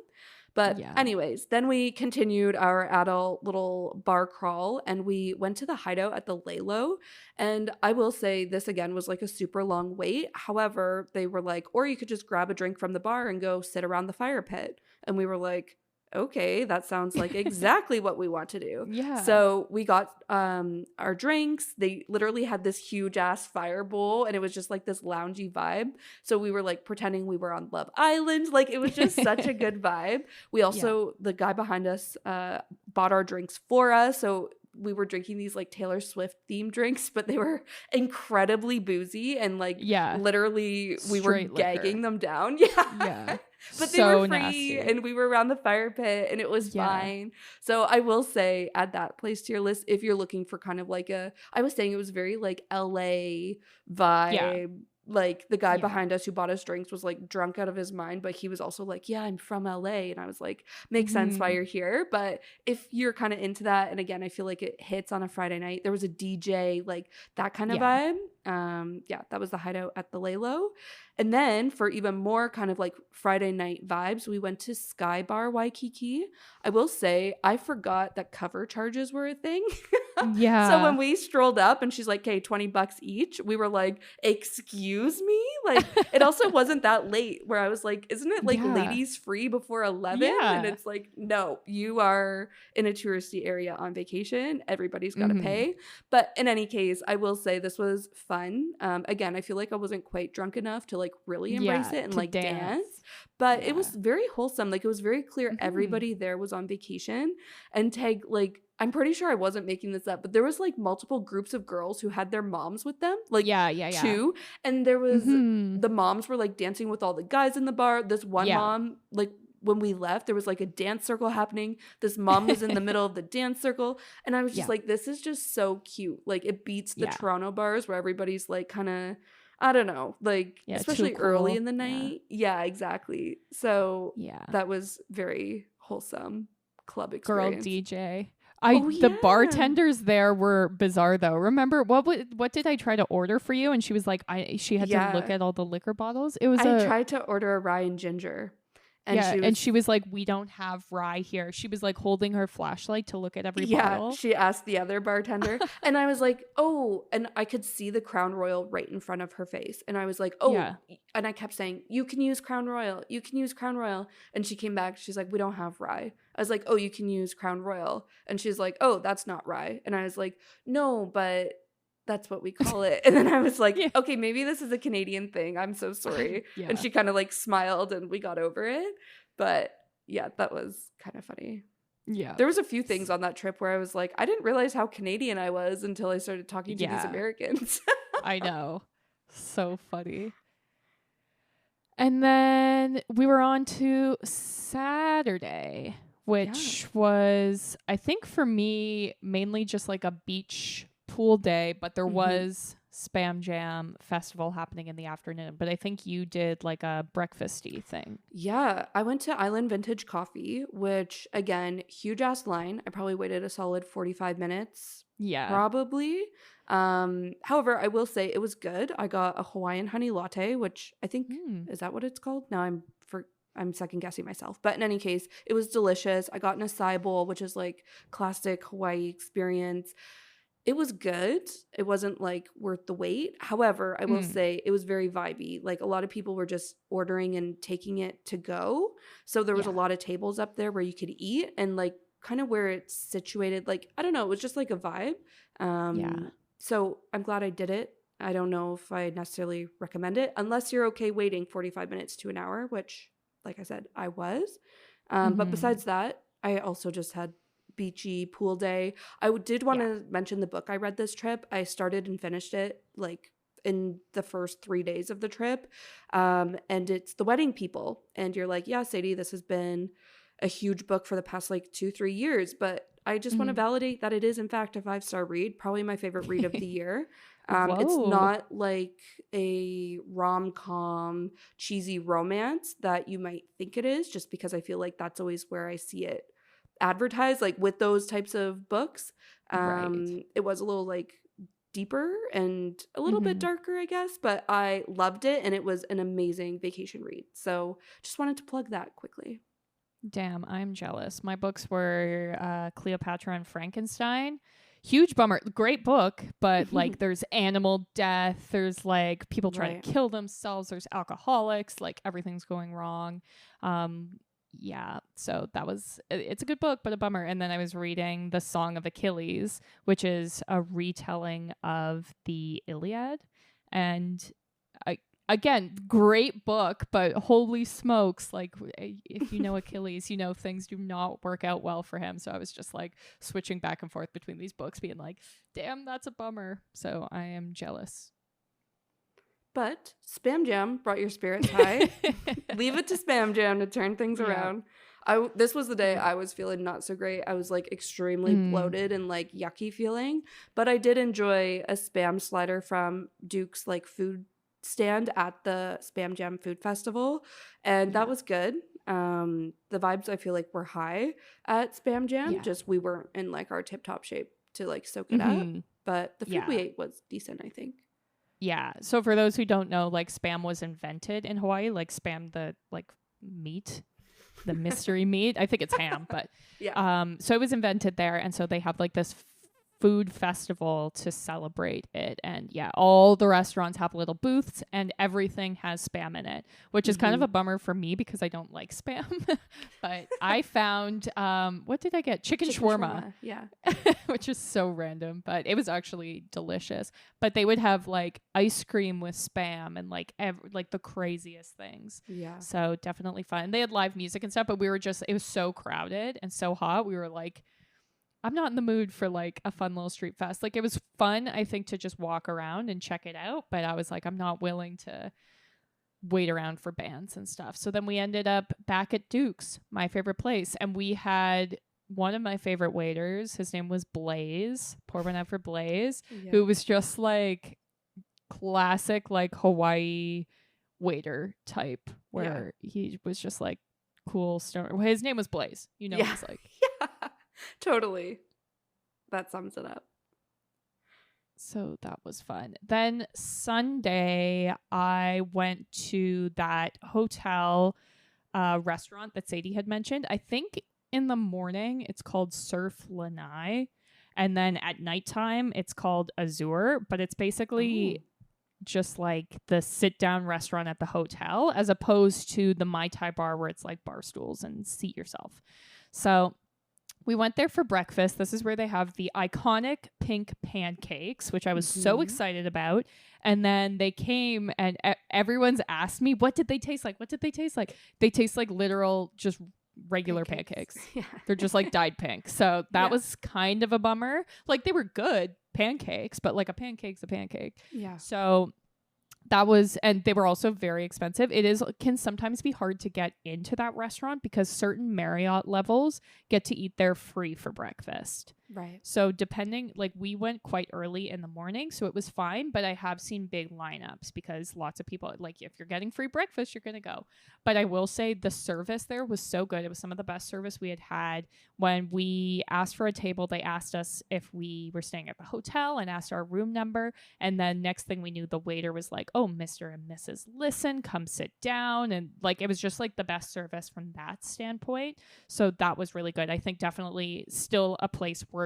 But anyways, then we continued our adult little bar crawl, and we went to the hideout at the Lalo. And I will say, this again was like a super long wait. However, they were like, or you could just grab a drink from the bar and go sit around the fire pit. And we were like, okay, that sounds like exactly what we want to do. Yeah. So we got our drinks. They literally had this huge ass fire bowl, and it was just like this loungy vibe. So we were like pretending we were on Love Island. Like it was just such a good vibe. We also, the guy behind us bought our drinks for us. So we were drinking these like Taylor Swift themed drinks, but they were incredibly boozy and like literally we were gagging them down. Yeah. But they were free nasty. And we were around the fire pit and it was fine. So I will say add that place to your list if you're looking for kind of like I was saying it was very like LA vibe. Yeah. Like the guy behind us who bought us drinks was like drunk out of his mind, but he was also like, yeah, I'm from LA. And I was like, makes sense why you're here. But if you're kind of into that, and again, I feel like it hits on a Friday night, there was a DJ, like that kind of vibe. That was the hideout at the Lalo. And then for even more kind of like Friday night vibes, we went to Sky Bar Waikiki. I will say I forgot that cover charges were a thing. Yeah. So when we strolled up and she's like, okay, $20 each, we were like, excuse me? Like it also wasn't that late where I was like, isn't it like ladies free before 11? Yeah. And it's like, no, you are in a touristy area on vacation. Everybody's got to pay. But in any case, I will say this was fun. Again, I feel like I wasn't quite drunk enough to like really embrace it and like dance. But it was very wholesome. Like it was very clear everybody there was on vacation. And Tag, like, I'm pretty sure I wasn't making this up, but there was like multiple groups of girls who had their moms with them. Like too. And there was the moms were like dancing with all the guys in the bar. This one mom, like when we left, there was like a dance circle happening. This mom was in the middle of the dance circle. And I was just like, this is just so cute. Like it beats the Toronto bars where everybody's like kind of, I don't know, like especially cool. Early in the night. Yeah, exactly. So that was very wholesome club experience. Girl DJ. The bartenders there were bizarre though. Remember what did I try to order for you? And she was like, she had to look at all the liquor bottles. I tried to order a rye and ginger. And she was like, we don't have rye here. She was like holding her flashlight to look at every bottle. Yeah, she asked the other bartender. And I was like, oh, and I could see the Crown Royal right in front of her face. And I was like, oh, and I kept saying, you can use Crown Royal. You can use Crown Royal. And she came back. She's like, we don't have rye. I was like, oh, you can use Crown Royal. And she's like, oh, that's not rye. And I was like, no, but that's what we call it. And then I was like, okay, maybe this is a Canadian thing. I'm so sorry. And she kind of like smiled and we got over it. But yeah, that was kind of funny. Yeah. There was a few things on that trip where I was like, I didn't realize how Canadian I was until I started talking to these Americans. I know. So funny. And then we were on to Saturday, which was, I think for me, mainly just like a beach pool day, but there was Spam Jam festival happening in the afternoon. But I think you did like a breakfasty thing. Yeah, I went to Island Vintage Coffee, which again, huge ass line. I probably waited a solid 45 minutes. Yeah, probably. However, I will say it was good. I got a Hawaiian honey latte, which I think is that what it's called? Now I'm second guessing myself. But in any case, it was delicious. I got an acai bowl, which is like classic Hawaii experience. It was good. It wasn't like worth the wait. However, I will say it was very vibey. Like a lot of people were just ordering and taking it to go. So there was a lot of tables up there where you could eat, and like kind of where it's situated, like, I don't know, it was just like a vibe. So I'm glad I did it. I don't know if I necessarily recommend it unless you're okay waiting 45 minutes to an hour, which, like I said, I was. But besides that, I also just had beachy pool day. I did want to mention the book I read this trip. I started and finished it like in the first 3 days of the trip. And it's The Wedding People. And you're like, yeah, Sadie, this has been a huge book for the past like 2-3 years, but I just want to validate that it is in fact a 5-star read, probably my favorite read of the year. It's not like a rom-com cheesy romance that you might think it is, just because I feel like that's always where I see it advertised, like with those types of books. It was a little like deeper and a little bit darker, I guess, but I loved it and it was an amazing vacation read. So just wanted to plug that quickly. Damn, I'm jealous. My books were Cleopatra and Frankenstein. Huge bummer. Great book, but like there's animal death. There's like people trying to kill themselves. There's alcoholics. Like everything's going wrong. yeah, so it's a good book, but a bummer. And then I was reading The Song of Achilles, which is a retelling of the Iliad. And again, great book, but holy smokes, like if you know Achilles, you know things do not work out well for him. So I was just like switching back and forth between these books, being like, damn, that's a bummer. So I am jealous. But Spam Jam brought your spirits high. Leave it to Spam Jam to turn things around. This was the day I was feeling not so great. I was like extremely bloated and like yucky feeling. But I did enjoy a Spam slider from Duke's like food stand at the Spam Jam Food Festival. And that was good. The vibes I feel like were high at Spam Jam. Just we weren't in like our tip top shape to like soak it up. But the food we ate was decent, I think. Yeah. So for those who don't know, like Spam was invented in Hawaii, like Spam, the like meat, the mystery meat. I think it's ham, but so it was invented there. And so they have like this food festival to celebrate it. And all the restaurants have little booths and everything has Spam in it, which is kind of a bummer for me because I don't like Spam. But I found, what did I get? Chicken shawarma. Yeah. Which is so random, but it was actually delicious. But they would have like ice cream with Spam and like like the craziest things. Yeah. So definitely fun. They had live music and stuff, but it was so crowded and so hot. We were like, I'm not in the mood for like a fun little street fest. Like it was fun, I think, to just walk around and check it out. But I was like, I'm not willing to wait around for bands and stuff. So then we ended up back at Duke's, my favorite place. And we had one of my favorite waiters. His name was Blaze. Pour one out for Blaze, who was just like classic, like Hawaii waiter type, where he was just like cool stoner. Well, his name was Blaze. You know, he's like, totally. That sums it up. So that was fun. Then Sunday, I went to that hotel restaurant that Sadie had mentioned. I think in the morning it's called Surf Lanai. And then at nighttime it's called Azure. But it's basically just like the sit-down restaurant at the hotel as opposed to the Mai Tai bar where it's like bar stools and seat yourself. So we went there for breakfast. This is where they have the iconic pink pancakes, which I was so excited about. And then they came and everyone's asked me, what did they taste like? What did they taste like? They taste like literal just regular pancakes. They're just like dyed pink. So that was kind of a bummer. Like they were good pancakes, but like a pancake's a pancake. Yeah. So that was, and they were also very expensive. Can sometimes be hard to get into that restaurant because certain Marriott levels get to eat there free for breakfast. Right. So depending, like we went quite early in the morning, so it was fine, but I have seen big lineups because lots of people, like if you're getting free breakfast, you're going to go. But I will say the service there was so good. It was some of the best service we had had. When we asked for a table, they asked us if we were staying at the hotel and asked our room number. And then next thing we knew, the waiter was like, oh, Mr. and Mrs. Listen, come sit down. And like, it was just like the best service from that standpoint. So that was really good. I think definitely still a place worth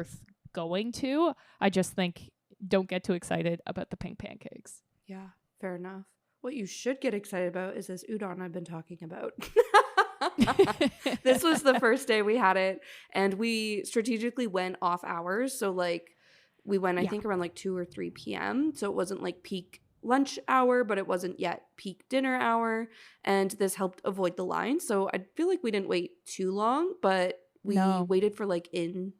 going to. I just think don't get too excited about the pink pancakes. Yeah, fair enough. What you should get excited about is this udon I've been talking about. This was the first day we had it, and we strategically went off hours. So like we went, I think around like 2 or 3 p.m. So it wasn't like peak lunch hour, but it wasn't yet peak dinner hour. And this helped avoid the line. So I feel like we didn't wait too long, but we waited for like in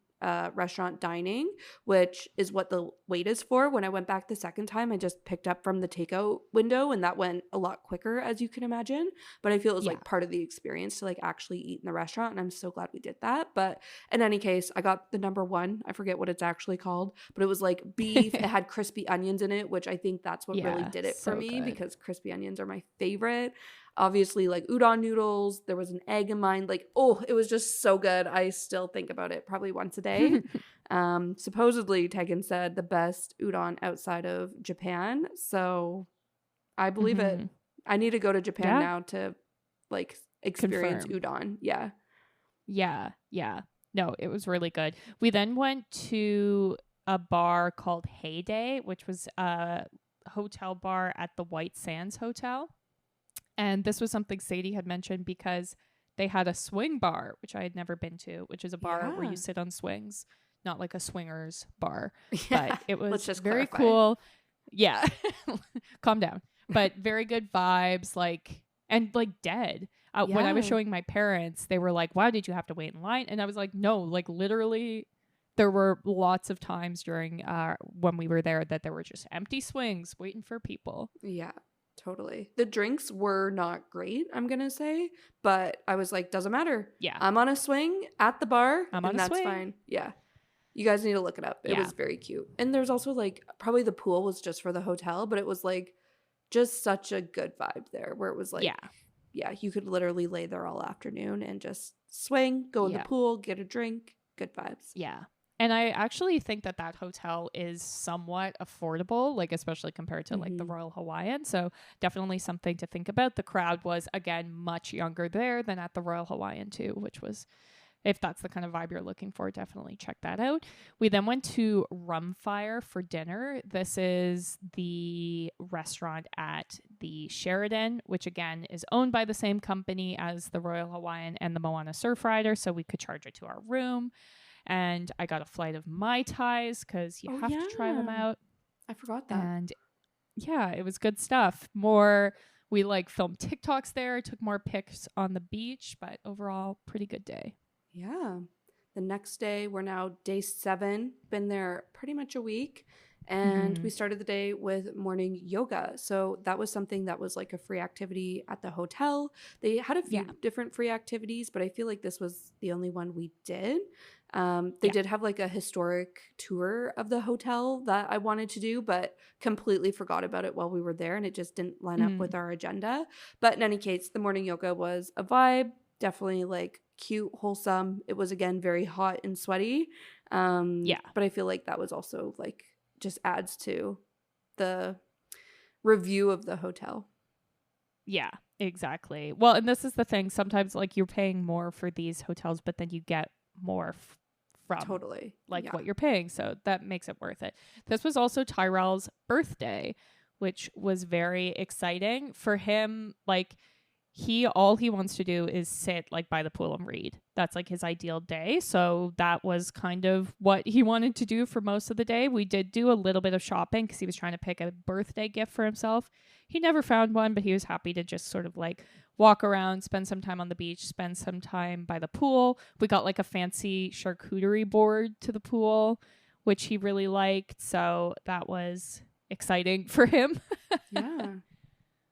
restaurant dining, which is what the wait is for. When I went back the second time, I just picked up from the takeout window, and that went a lot quicker, as you can imagine. But I feel it was like part of the experience to like actually eat in the restaurant, and I'm so glad we did that. But in any case, I got the number one. I forget what it's actually called, but it was like beef. It had crispy onions in it, which I think that's what really did it for me, because crispy onions are my favorite. Obviously, like udon noodles. There was an egg in mine. Like, oh, it was just so good. I still think about it probably once a day. Supposedly, Tegan said the best udon outside of Japan. So I believe it. I need to go to Japan now to like experience udon. Yeah. Yeah. No, it was really good. We then went to a bar called Heyday, which was a hotel bar at the White Sands Hotel. And this was something Sadie had mentioned because they had a swing bar, which I had never been to, which is a bar where Yeah. you sit on swings, not like a swingers bar. Yeah. But it Let's was just very clarify. cool. Yeah. Calm down. But very good vibes, like, and like dead. When I was Yeah. showing my parents, they were like, "Why did you have to wait in line?" And I was like, "No, like literally there were lots of times during when we were there that there were just empty swings waiting for people." Yeah, totally. The drinks were not great, I'm gonna say, but I was like, doesn't matter. Yeah. I'm on a swing at the bar, I'm on and a that's swing. fine. Yeah. You guys need to look it up. It Yeah. was very cute. And there's also like probably the pool was just for the hotel, but it was like just such a good vibe there where it was like, yeah, you could literally lay there all afternoon and just swing, go in the Yeah. pool, get a drink, good vibes. Yeah. And I actually think that that hotel is somewhat affordable, like especially compared to like the Mhm. Royal Hawaiian. So definitely something to think about. The crowd was again much younger there than at the Royal Hawaiian too, which was, if that's the kind of vibe you're looking for, definitely check that out. We then went to Rumfire for dinner. This is the restaurant at the Sheraton, which again is owned by the same company as the Royal Hawaiian and the Moana Surfrider, so we could charge it to our room. And I got a flight of Mai Tais because you have to try them yeah. out. I forgot that. And yeah, it was good stuff. We like filmed TikToks there, took more pics on the beach, but overall, pretty good day. Yeah. The next day, we're now day 7, been there pretty much a week. And we started the day with morning yoga. So that was something that was like a free activity at the hotel. They had a few different free activities, but I feel like this was the only one we did. They did have like a historic tour of the hotel that I wanted to do, but completely forgot about it while we were there. And it just didn't line up with our agenda. But in any case, the morning yoga was a vibe. Definitely like cute, wholesome. It was again very hot and sweaty. But I feel like that was also like just adds to the review of the hotel. Yeah, exactly. Well, and this is the thing. Sometimes like you're paying more for these hotels, but then you get more from Totally like what you're paying. So that makes it worth it. This was also Tyrell's birthday, which was very exciting for him. Like all he wants to do is sit like by the pool and read. That's like his ideal day. So that was kind of what he wanted to do for most of the day. We did do a little bit of shopping because he was trying to pick a birthday gift for himself. He never found one, but he was happy to just sort of like walk around, spend some time on the beach, spend some time by the pool. We got like a fancy charcuterie board to the pool, which he really liked. So that was exciting for him. Yeah.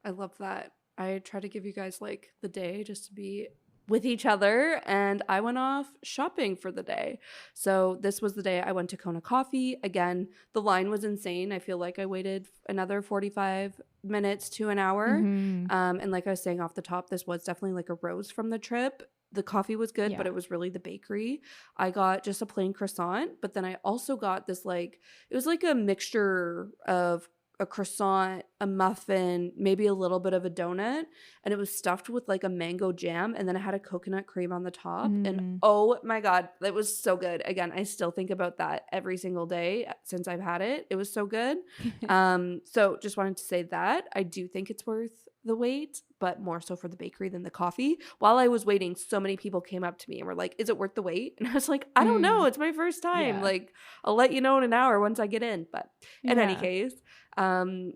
I love that. I try to give you guys like the day just to be with each other, and I went off shopping for the day. So this was the day I went to Kona Coffee. Again, the line was insane. I feel like I waited another 45 minutes to an hour. And like I was saying off the top, this was definitely like a rose from the trip. The coffee was good, but it was really the bakery. I got just a plain croissant, but then I also got this like, it was like a mixture of a croissant, a muffin, maybe a little bit of a donut, and it was stuffed with like a mango jam, and then it had a coconut cream on the top. And oh my god, that was so good. Again, I still think about that every single day since I've had it. It was so good. So just wanted to say that I do think it's worth the wait, but more so for the bakery than the coffee. While I was waiting, so many people came up to me and were like, "Is it worth the wait?" And I was like, "I don't know. It's my first time. Like, I'll let you know in an hour once I get in." But in any case, and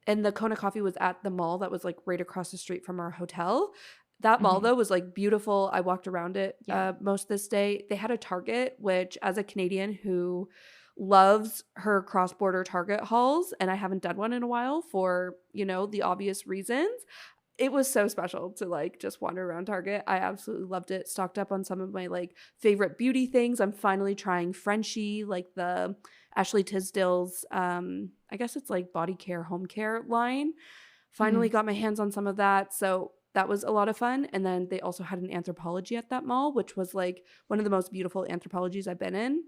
the Kona Coffee was at the mall that was like right across the street from our hotel. That mall though was like beautiful. I walked around it most this day. They had a Target, which as a Canadian who loves her cross-border Target hauls, and I haven't done one in a while for, you know, the obvious reasons, it was so special to like just wander around Target. I absolutely loved it. Stocked up on some of my like favorite beauty things. I'm finally trying Frenchie, like the Ashley Tisdale's I guess it's like body care, home care line. Finally got my hands on some of that. So that was a lot of fun. And then they also had an Anthropologie at that mall, which was like one of the most beautiful Anthropologies I've been in.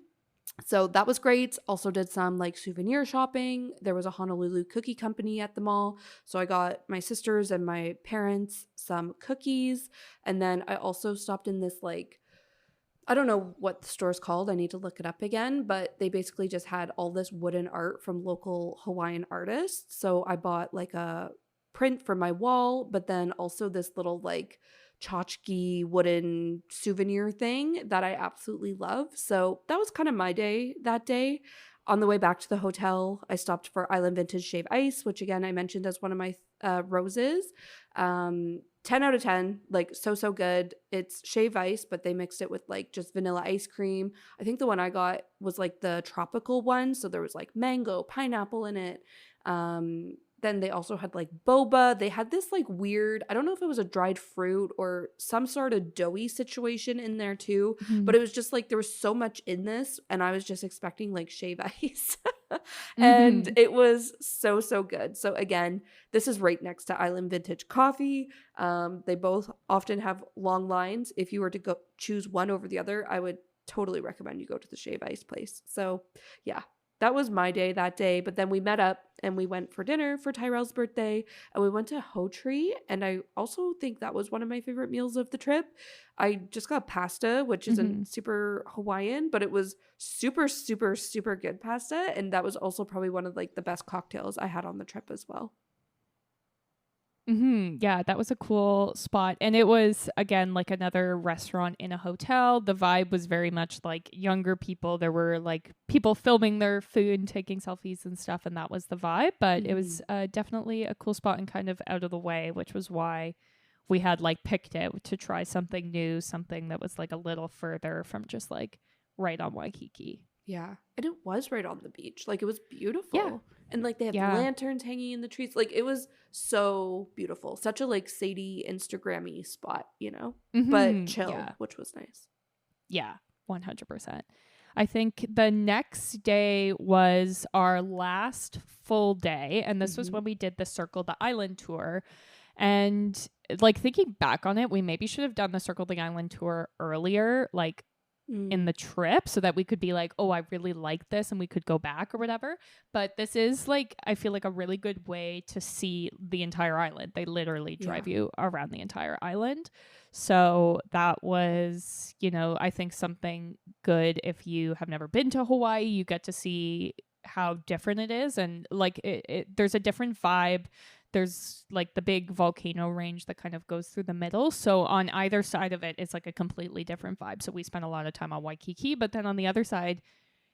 So that was great. Also did some like souvenir shopping. There was a Honolulu cookie company at the mall. So I got my sisters and my parents some cookies. And then I also stopped in this like, I don't know what the store's called. I need to look it up again. But they basically just had all this wooden art from local Hawaiian artists. So I bought like a print for my wall, but then also this little like tchotchke wooden souvenir thing that I absolutely love. So that was kind of my day that day. On the way back to the hotel, I stopped for Island Vintage Shave Ice, which again I mentioned as one of my roses. 10 out of 10, like so good. It's shave ice, but they mixed it with like just vanilla ice cream. I think the one I got was like the tropical one, so there was like mango, pineapple in it. Then they also had like boba. They had this like weird, I don't know if it was a dried fruit or some sort of doughy situation in there too, but it was just like there was so much in this and I was just expecting like shave ice. And it was so good. So again, this is right next to Island Vintage Coffee. They both often have long lines. If you were to go choose one over the other, I would totally recommend you go to the shave ice place. So yeah, that was my day that day. But then we met up and we went for dinner for Tyrell's birthday and we went to Ho Tree. And I also think that was one of my favorite meals of the trip. I just got pasta, which isn't super Hawaiian, but it was super good pasta. And that was also probably one of like the best cocktails I had on the trip as well. Yeah, that was a cool spot. And it was, again, like another restaurant in a hotel. The vibe was very much like younger people. There were like people filming their food and taking selfies and stuff. And that was the vibe. But it was definitely a cool spot and kind of out of the way, which was why we had like picked it to try something new, something that was like a little further from just like right on Waikiki. Yeah. And it was right on the beach. Like it was beautiful. Yeah. And like they had lanterns hanging in the trees. Like it was so beautiful. Such a like Sadie Instagrammy spot, you know? But chill, which was nice. Yeah, 100%. I think the next day was our last full day. And this was when we did the Circle the Island tour. And like thinking back on it, we maybe should have done the Circle the Island tour earlier, like in the trip, so that we could be like, oh, I really like this and we could go back or whatever. But this is like, I feel like a really good way to see the entire island. They literally drive you around the entire island. So that was, you know, I think something good. If you have never been to Hawaii, you get to see how different it is. And like there's a different vibe. There's like the big volcano range that kind of goes through the middle. So on either side of it, it's like a completely different vibe. So we spent a lot of time on Waikiki, but then on the other side,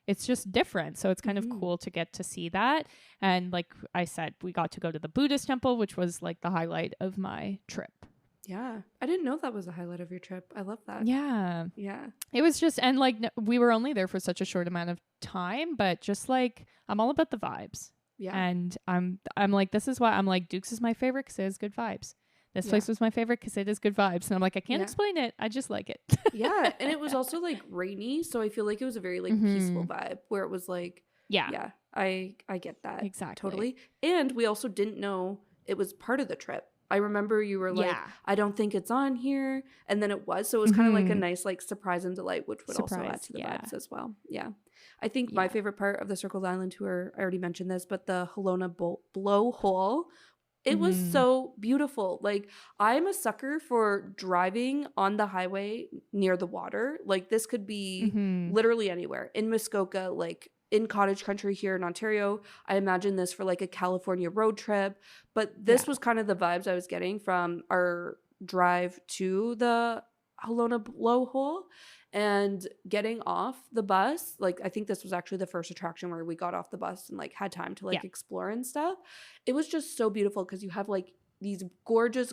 it's just different. So it's kind of cool to get to see that. And like I said, we got to go to the Buddhist temple, which was like the highlight of my trip. Yeah. I didn't know that was the highlight of your trip. I love that. Yeah. Yeah. It was just, and like we were only there for such a short amount of time, but just like, I'm all about the vibes. Yeah. And I'm like, this is why I'm like, Duke's is my favorite because it has good vibes. This place was my favorite because it has good vibes. And I'm like, I can't explain it. I just like it. Yeah. And it was also like rainy. So I feel like it was a very like peaceful vibe where it was like, yeah, I get that. Exactly. Totally. And we also didn't know it was part of the trip. I remember you were like, I don't think it's on here. And then it was. So it was kind of like a nice like surprise and delight, which would also add to the vibes as well. Yeah. I think my favorite part of the Circle Island tour, I already mentioned this, but the Halona blowhole, it was so beautiful. Like I'm a sucker for driving on the highway near the water. Like this could be literally anywhere. In Muskoka, like in cottage country here in Ontario. I imagine this for like a California road trip. But this was kind of the vibes I was getting from our drive to the Halona blowhole. And getting off the bus, like I think this was actually the first attraction where we got off the bus and like had time to like explore and stuff. It was just so beautiful because you have like these gorgeous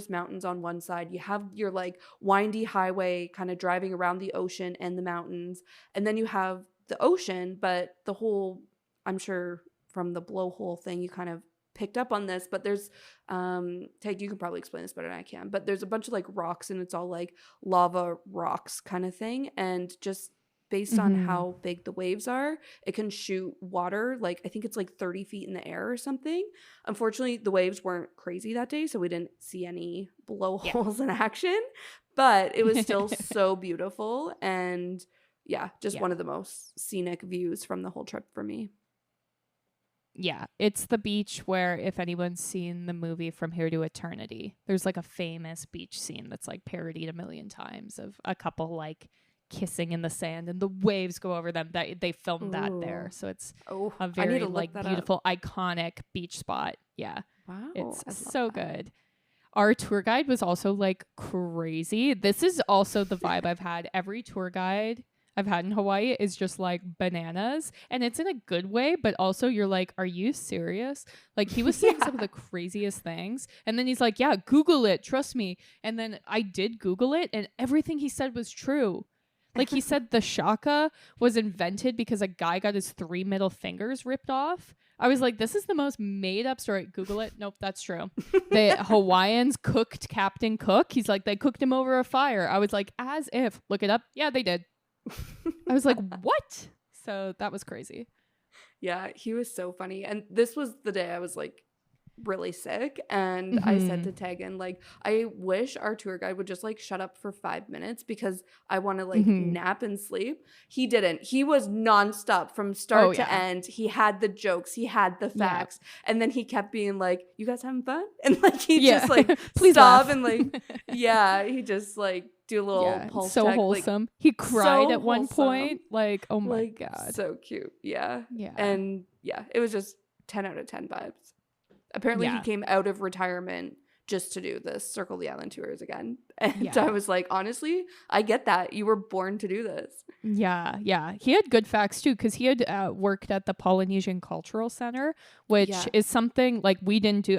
mountains on one side. You have your like windy highway kind of driving around the ocean and the mountains. And then you have the ocean, but the whole, I'm sure from the blowhole thing, you kind of picked up on this, but there's Tag, you can probably explain this better than I can, but there's a bunch of like rocks and it's all like lava rocks kind of thing, and just based on how big the waves are, it can shoot water like I think it's like 30 feet in the air or something. Unfortunately, the waves weren't crazy that day, so we didn't see any blowholes in action, but it was still so beautiful, and just one of the most scenic views from the whole trip for me. Yeah, it's the beach where, if anyone's seen the movie From Here to Eternity, there's like a famous beach scene that's like parodied a million times of a couple like kissing in the sand and the waves go over them. That they filmed that there, so it's a very like beautiful, iconic beach spot. Yeah, wow, it's so good. Our tour guide was also like crazy. This is also the vibe I've had. Every tour guide I've had in Hawaii is just like bananas, and it's in a good way, but also you're like, are you serious? Like he was saying some of the craziest things, and then he's like, yeah, Google it, trust me. And then I did Google it, and everything he said was true. Like he said the shaka was invented because a guy got his 3 middle fingers ripped off. I was like, this is the most made up story. Google it. Nope, that's true. The Hawaiians cooked Captain Cook. He's like, they cooked him over a fire. I was like, as if. Look it up. Yeah, they did. I was like, what? So that was crazy. Yeah, he was so funny. And this was the day I was like really sick, and I said to Tegan, like, I wish our tour guide would just like shut up for 5 minutes because I want to like nap and sleep. He didn't. He was nonstop from start to end. He had the jokes, he had the facts, and then he kept being like, you guys having fun? And like he just like please stop laugh. And like he just like do a little pulse so check. wholesome. Like, he cried so at one wholesome. point. Like, oh my like, God. so cute. Yeah. And it was just 10 out of 10 vibes. Apparently he came out of retirement just to do this Circle the Island tours again. And I was like, honestly, I get that. You were born to do this. Yeah. He had good facts too, because he had worked at the Polynesian Cultural Center, which is something like we didn't do.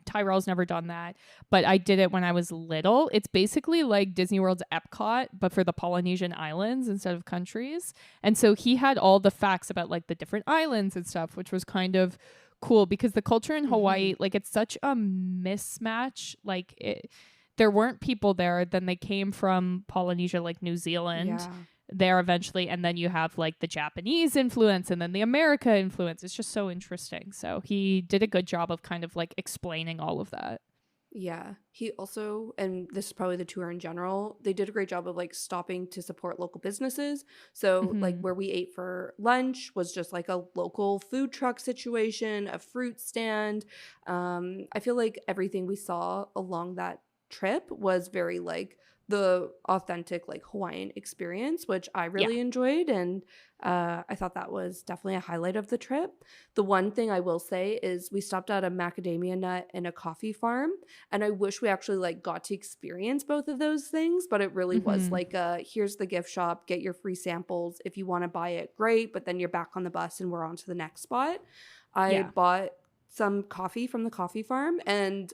Tyrell's never done that, but I did it when I was little. It's basically like Disney World's Epcot, but for the Polynesian islands instead of countries. And so he had all the facts about like the different islands and stuff, which was kind of cool because the culture in Hawaii, like it's such a mismatch. Like there weren't people there, then they came from Polynesia, like New Zealand there eventually, and then you have like the Japanese influence and then the America influence. It's just so interesting. So he did a good job of kind of like explaining all of that. Yeah, he also, and this is probably the tour in general, they did a great job of like stopping to support local businesses. So like where we ate for lunch was just like a local food truck situation, a fruit stand. I feel like everything we saw along that trip was very like the authentic like Hawaiian experience, which I really enjoyed, and I thought that was definitely a highlight of the trip. The one thing I will say is we stopped at a macadamia nut and a coffee farm, and I wish we actually like got to experience both of those things, but it really was like here's the gift shop, get your free samples. If you want to buy it, great, but then you're back on the bus and we're on to the next spot. I bought some coffee from the coffee farm, and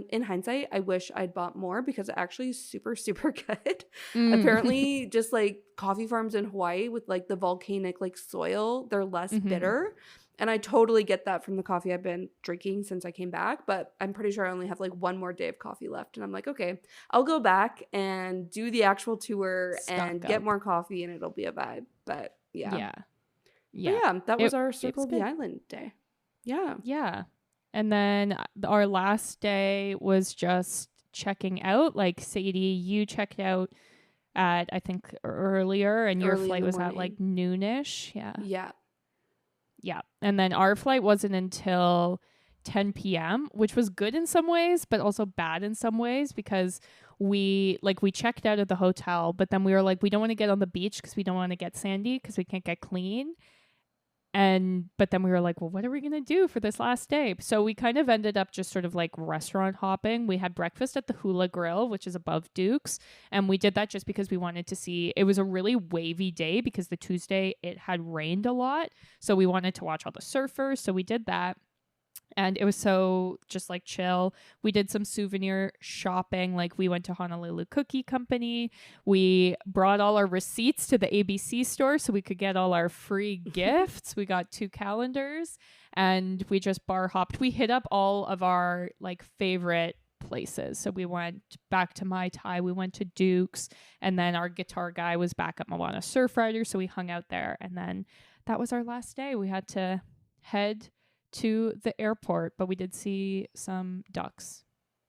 in hindsight, I wish I'd bought more because it actually is super, super good. Apparently, just like coffee farms in Hawaii with like the volcanic like soil, they're less bitter. And I totally get that from the coffee I've been drinking since I came back. But I'm pretty sure I only have like one more day of coffee left. And I'm like, okay, I'll go back and do the actual tour and get more coffee, and it'll be a vibe. But yeah, that was our Circle of the Island day. Yeah. And then our last day was just checking out. Like Sadie, you checked out at I think earlier, and your flight was at like noonish. Yeah. And then our flight wasn't until 10 p.m., which was good in some ways, but also bad in some ways because we checked out of the hotel, but then we were like, we don't want to get on the beach because we don't want to get sandy because we can't get clean. But then we were like, well, what are we going to do for this last day? So we kind of ended up just sort of like restaurant hopping. We had breakfast at the Hula Grill, which is above Duke's. And we did that just because we wanted to see, it was a really wavy day because the Tuesday it had rained a lot. So we wanted to watch all the surfers. So we did that. And it was so just like chill. We did some souvenir shopping. Like we went to Honolulu Cookie Company. We brought all our receipts to the ABC store so we could get all our free gifts. We got 2 calendars and we just bar hopped. We hit up all of our like favorite places. So we went back to Mai Tai. We went to Duke's, and then our guitar guy was back at Moana Surf Rider. So we hung out there, and then that was our last day. We had to head to the airport, but we did see some ducks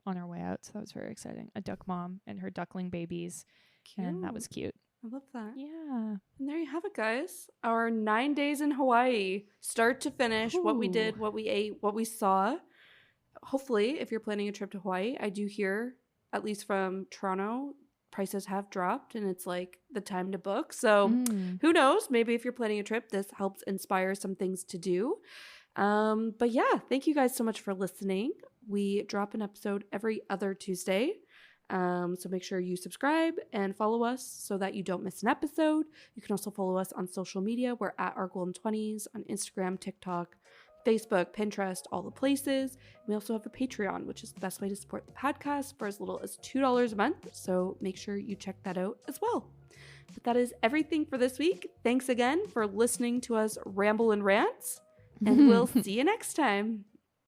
on our way out, so that was very exciting. A duck mom and her duckling babies. Cute. And that was cute. I love that. Yeah. And there you have it, guys. Our 9 days in Hawaii, start to finish. Ooh. What we did, what we ate, what we saw. Hopefully, if you're planning a trip to Hawaii, I do hear, at least from Toronto, prices have dropped and it's like the time to book. So who knows? Maybe if you're planning a trip, this helps inspire some things to do. But yeah, thank you guys so much for listening. We drop an episode every other Tuesday. So make sure you subscribe and follow us so that you don't miss an episode. You can also follow us on social media. We're at Our Golden 20s on Instagram, TikTok, Facebook, Pinterest, all the places. We also have a Patreon, which is the best way to support the podcast for as little as $2 a month. So make sure you check that out as well. But that is everything for this week. Thanks again for listening to us ramble and rant, and we'll see you next time.